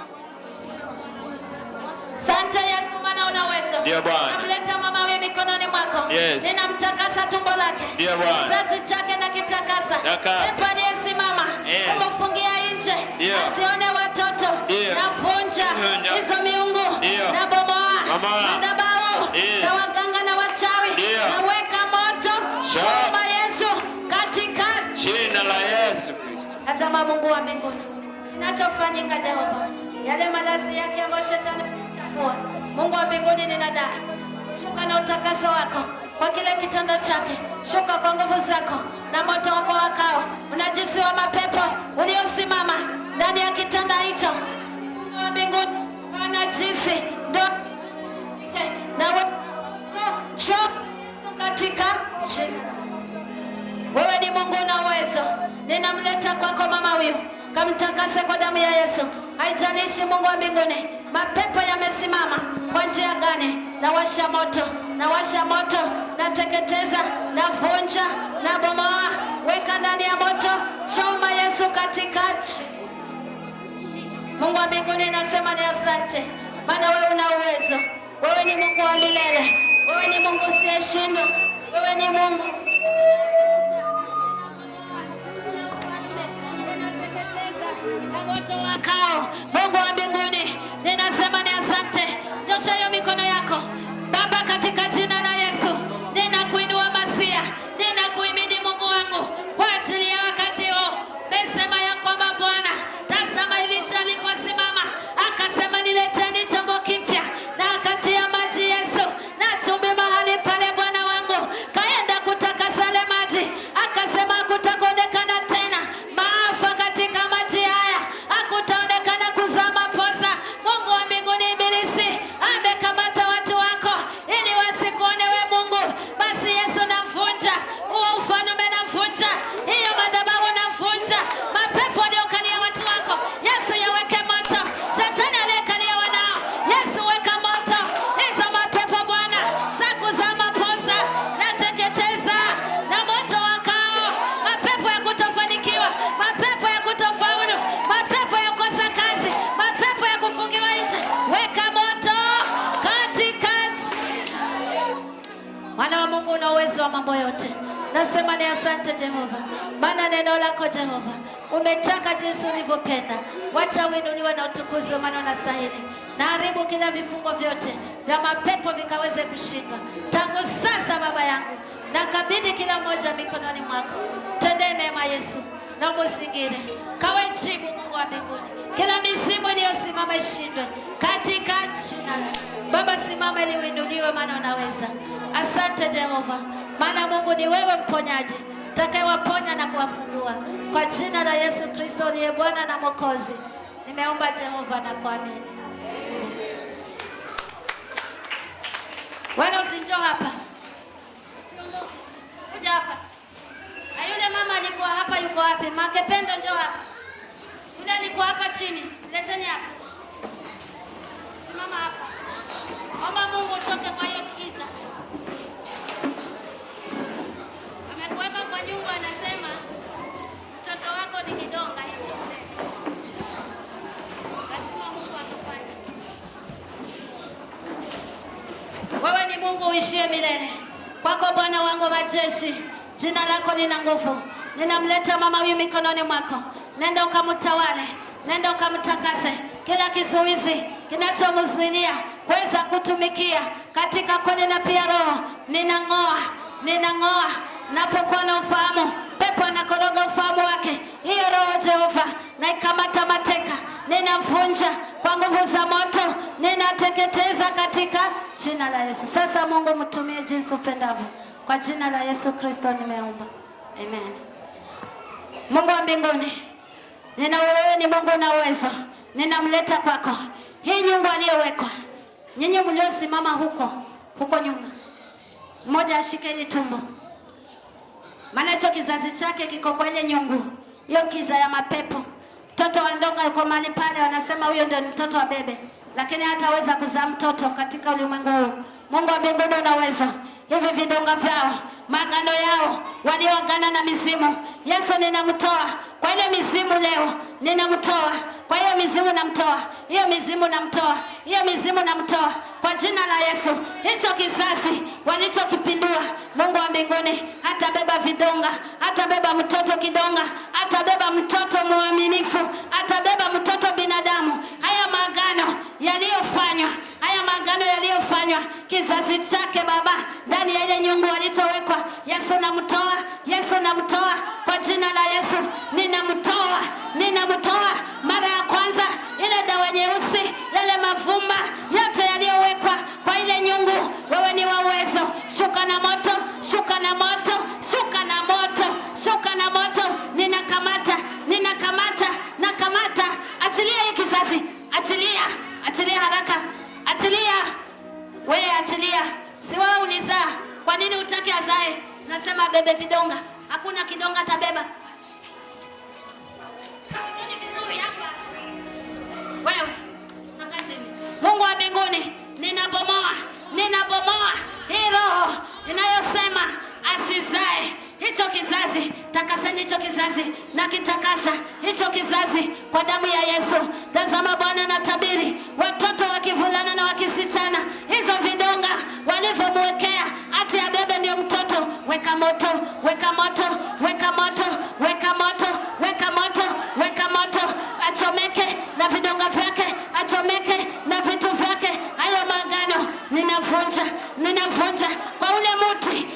Asante Yesu, maana unaweza. Ndio Bwana. Namleta mama huyu mikononi mwako. wako. Yes. Ninamtakasa tumbo lake. Ndio Bwana. Kizazi chake na kitakasa. Takasa. Pepo aliyesimama kumfungia nje asione watoto. Navunja hizo miungu. Na bomoa madhabahu na waganga na wachawi. Naweka moto choma Yesu katika jina la Yesu Kristo. Tazama Mungu wa mbinguni, kinachofanyika Jehova, yale malazi yake ambayo shetani anachafua. Mungu wa mbinguni, ninadai shuka na utakaso wako kwa kile kitanda chake. Shuka kwa nguvu zako na moto wako wakao. Unajisi wa mapepo uliosimama ndani ya kitanda hicho, Mungu wa mbinguni, wanajisi ndo na katika jina. Wewe ni Mungu na uwezo. Ninamleta kwako mama huyu, kamtakase kwa damu ya Yesu. Haijalishi Mungu wa mbinguni mapepo yamesimama kwa njia gani, na washa moto, na washa moto, na teketeza, na vunja, na bomoa, weka ndani ya moto, choma Yesu katikati. Mungu wa mbinguni, nasema ni asante, maana wewe una uwezo. Wewe ni Mungu wa milele. Wewe ni Mungu usiyeshindwa. Wewe ni Mungu na moto wakao. Mungu wa mbinguni, ninasema ni asante. Nyosha hiyo mikono yako Baba, katika jina la Yesu. Ninakuinua Masia, ninakuhimidi Mungu wangu kwa ajili ya wakati huu. Mesema ya kwamba Bwana, tazama Elisha aliposimama akasema, nileteni chombo kipya, na akatia maji Yesu na chumvi mahali pale. Bwana wangu kaenda kutakasa ile maji, akasema hakutaonekana tena maafa katika maji haya, hakutaonekana kuzama poza. Mungu wa mbinguni, ibilisi amekamata watu wako ili wasikuone we Mungu. Basi Yesu, navunja huo ufalme, navunja hiyo madhabahu, navunja mapepo aliyokalia watu wako. Yesu, yaweke moto. Shetani aliyekalia wanao, Yesu weka moto hizo mapepo Bwana za kuzama poza, na teketeza na moto wakao. Mapepo ya kutofanikiwa, mapepo ya kutofaulu, mapepo ya kukosa kazi, mapepo ya kufungiwa nje, weka moto katikati. Mwana wa Mungu, una uwezo wa mambo yote. Nasema ni asante Jehova, maana neno lako Jehova umetaka jinsi ulivyopenda. Wacha uinuliwe na utukuzwe, maana unastahili. Na haribu kila vifungo vyote vya mapepo vikaweze kushindwa tangu sasa. Baba yangu, nakabidhi kila mmoja mikononi mwako. Tendee mema Yesu, na umuzingire. Kawe jibu Mungu wa mbinguni, kila mizimu iliyosimama ishindwe katika jina la Baba. Simama ili uinuliwe, maana unaweza. Asante Jehova, maana Mungu ni wewe mponyaji, utakayewaponya na kuwafungua. Kwa jina la Yesu Kristo aliye Bwana na Mwokozi, nimeomba Jehova na kuamini. Wewe usinjo hapa, kuja hapa. Na yule mama alikuwa hapa, yuko wapi? Makependo, njoo hapa. Yule alikuwa hapa chini, leteni hapa. Simama hapa. Omba Mungu utoke kwa hiyo giza. Amekuweka kwa nyumba, anasema mtoto wako ni kidonga hicho. Lazima Mungu akufanye. Wewe ni Mungu uishie milele. Kwako Bwana wangu wa majeshi, jina lako lina nguvu. Ninamleta mama huyu mikononi mwako. Nenda ukamtawale, nenda ukamtakase. Kila kizuizi kinachomzuilia kuweza kutumikia katika kweli na pia roho, ninang'oa. Napokuwa na ufahamu, pepo anakoroga ufahamu wake. Hiyo roho Jehova na ikamata mateka, ninavunja kwa nguvu za moto, ninateketeza katika jina la Yesu. Sasa Mungu, mtumie jinsi upendavyo. Kwa jina la Yesu Kristo nimeomba. Amen. Mungu wa mbinguni, wewe ni Mungu na uwezo. Ninamleta kwako hii nyungu aliyowekwa. Nyinyi mliosimama huko nyuma, mmoja ashike hili tumbo, maana hicho kizazi chake kiko kwenye nyungu. Hiyo kiza ya mapepo. Mtoto wa ndonga yuko mahali pale, wanasema huyo ndio mtoto wa bebe, lakini hataweza kuzaa mtoto katika ulimwengu huu. Mungu wa mbinguni, unaweza. Hivi vidonga vyao, magano yao walioagana na mizimu, Yesu ninamtoa kwa ile mizimu leo, ninamtoa kwa hiyo mizimu, namtoa hiyo mizimu, namtoa hiyo mizimu namtoa kwa jina la Yesu. Hicho kizazi walichokipindua, Mungu wa mbinguni hatabeba vidonga, hatabeba mtoto kidonga, hatabeba mtoto mwaminifu, hatabeba mtoto binadamu. Haya maagano yaliyofanywa kizazi chake Baba, ndani ya ile nyungu walichowekwa, Yesu namtoa kwa jina la Yesu. Ninamtoa mara ya kwanza, ile dawa nyeusi, yale mavumba yote yaliyowekwa kwa ile nyungu, wewe ni wa uwezo. Shuka na moto, shuka na moto, shuka na moto, shuka na moto. Ninakamata. Achilia hii kizazi, achilia haraka, achilia. Wewe achilia. Si wewe ulizaa, kwa nini utaki azae? Nasema bebe vidonga. Hakuna kidonga atabeba. Wewe Mungu wa mbinguni, ninabomoa hii roho inayosema asizae hicho kizazi. Takaseni hicho kizazi, na kitakasa hicho kizazi kwa damu ya Yesu. Tazama Bwana, natabiri watoto wakivulana na wakisichana, hizo vidonga walivyomwekea ati abebe ndio mtoto. Weka moto, weka moto, weka moto, weka moto, weka moto, weka moto. Achomeke na vidonga vyake, achomeke na vitu vyake. Hayo maagano ninavunja kwa ule muti,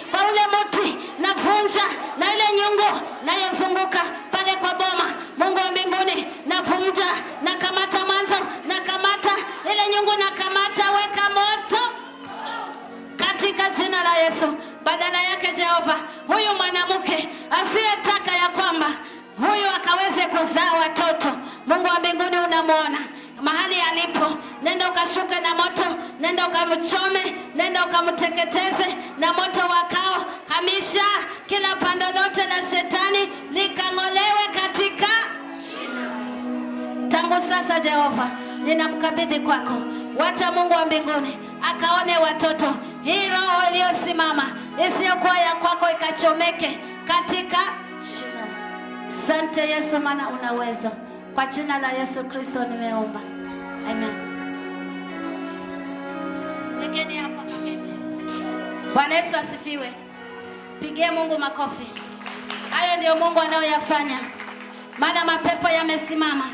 navunja na ile nyungu nayozunguka pale kwa boma. Mungu wa mbinguni, navunja, nakamata mwanzo, nakamata ile nyungu, nakamata. Weka moto katika jina la Yesu. Badala yake Jehova, huyu mwanamke asiyetaka ya kwamba huyu akaweze kuzaa watoto, Mungu wa mbinguni unamwona mahali alipo. Nenda ukashuke na moto, nenda ukamchome, nenda ukamteketeze na moto wakao. Hamisha kila pando lote la shetani likang'olewe katika jina la Yesu. Tangu sasa Jehova, ninamkabidhi kwako. Wacha Mungu wa mbinguni akaone watoto. Hii roho iliyosimama isiyokuwa ya kwako ikachomeke katika jina. Asante Yesu, maana una uwezo. Kwa jina la Yesu Kristo nimeomba. Amen. Tegeni hapa paketi. Bwana Yesu asifiwe. Pigie Mungu makofi. Hayo ndio Mungu anayoyafanya. Maana mapepo yamesimama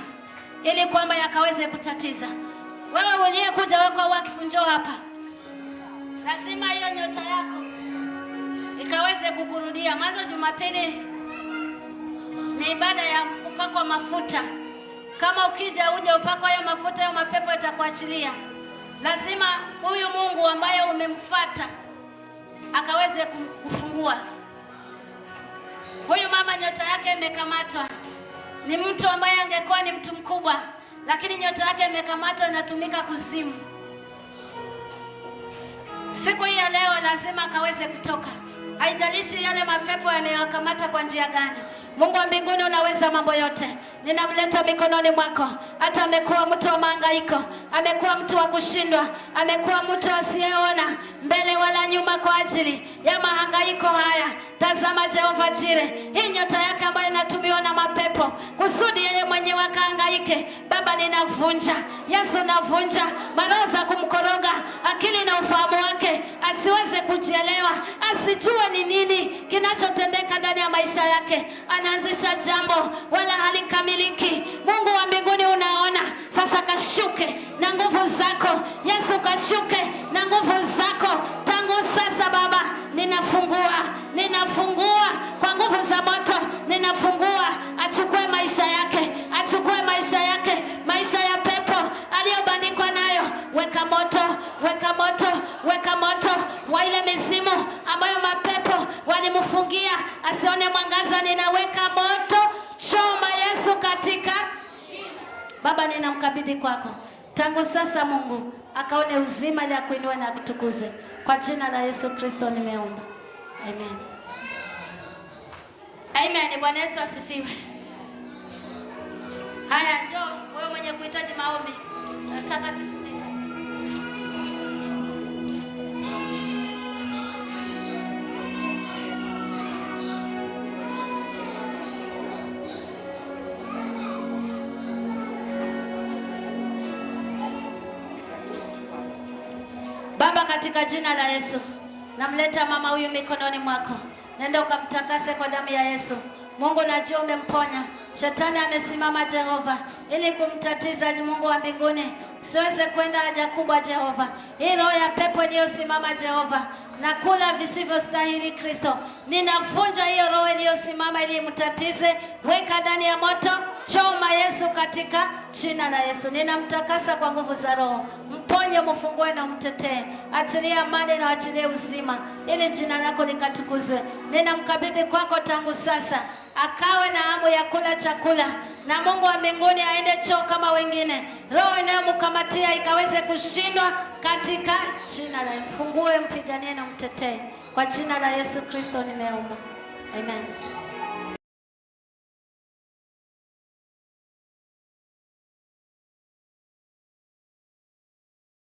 ili kwamba yakaweze kutatiza. Wewe uliyekuja wako wakifu, njoo hapa. Lazima hiyo nyota yako ikaweze kukurudia. Mwanzo Jumapili ni ibada ya kupakwa mafuta. Kama ukija uje upakwa hayo mafuta, hayo mapepo yatakuachilia. Lazima huyu Mungu ambaye umemfuata akaweze kufungua. Huyu mama nyota yake imekamatwa. Ni mtu ambaye angekuwa ni mtu mkubwa, lakini nyota yake imekamatwa, inatumika kuzimu. Siku hii ya leo lazima akaweze kutoka. Haijalishi yale mapepo yamewakamata kwa njia gani. Mungu wa mbinguni unaweza mambo yote. Ninamleta mikononi mwako. Hata amekuwa mtu wa mahangaiko, amekuwa mtu wa kushindwa, amekuwa mtu asiyeona mbele wala nyuma kwa ajili ya mahangaiko haya. Tazama Jehova Jire, hii nyota yake ambayo inatumiwa na mapepo kusudi yeye mwenyewe akahangaike. Baba, ninavunja. Yesu, navunja maroho za kumkoroga akili na ufahamu wake, asiweze kujielewa, asijue ni nini kinachotendeka ndani ya maisha yake. Anaanzisha jambo wala halikamiliki. Mungu wa mbinguni unaona. Sasa kashuke na nguvu zako. Yesu, kashuke na nguvu zako. Tangu sasa Baba, ninafungua kwa nguvu za moto. Ninafungua, achukue maisha yake, achukue maisha yake, maisha ya pepo aliyobandikwa nayo. Weka moto, weka moto, weka moto wa ile mizimu ambayo mapepo walimfungia asione mwangaza. Ninaweka moto, choma Yesu katika Baba, ninamkabidhi kwako. Tangu sasa Mungu akaone uzima ili akuinue na kutukuze. Kwa jina la Yesu Kristo nimeomba. Amen. Amen. Bwana Yesu asifiwe. Haya, njoo wewe mwenye kuhitaji maombi. Nataka Baba, katika jina la Yesu, namleta mama huyu mikononi mwako. Nenda ukamtakase kwa damu ya Yesu. Mungu, najua umemponya. Shetani amesimama Jehova ili kumtatiza Mungu wa mbinguni. Siweze kwenda haja kubwa Jehova. Hii roho ya pepo iliyosimama Jehova na kula visivyostahili Kristo, ninavunja hiyo roho iliyosimama ili mtatize. Weka ndani ya moto, choma Yesu, katika jina la Yesu. Ninamtakasa kwa nguvu za Roho. Mponye, mfungue na umtetee. Achilie amani na achilie uzima ili jina lako likatukuzwe. Ninamkabidhi kwako tangu sasa, akawe na hamu ya kula chakula, na Mungu wa mbinguni aende choo kama wengine. Roho inayomkamatia ikaweze kushindwa katika jina la Yesu. Mfungue, mpiganie na umtetee. Kwa jina la Yesu Kristo nimeomba. Amen.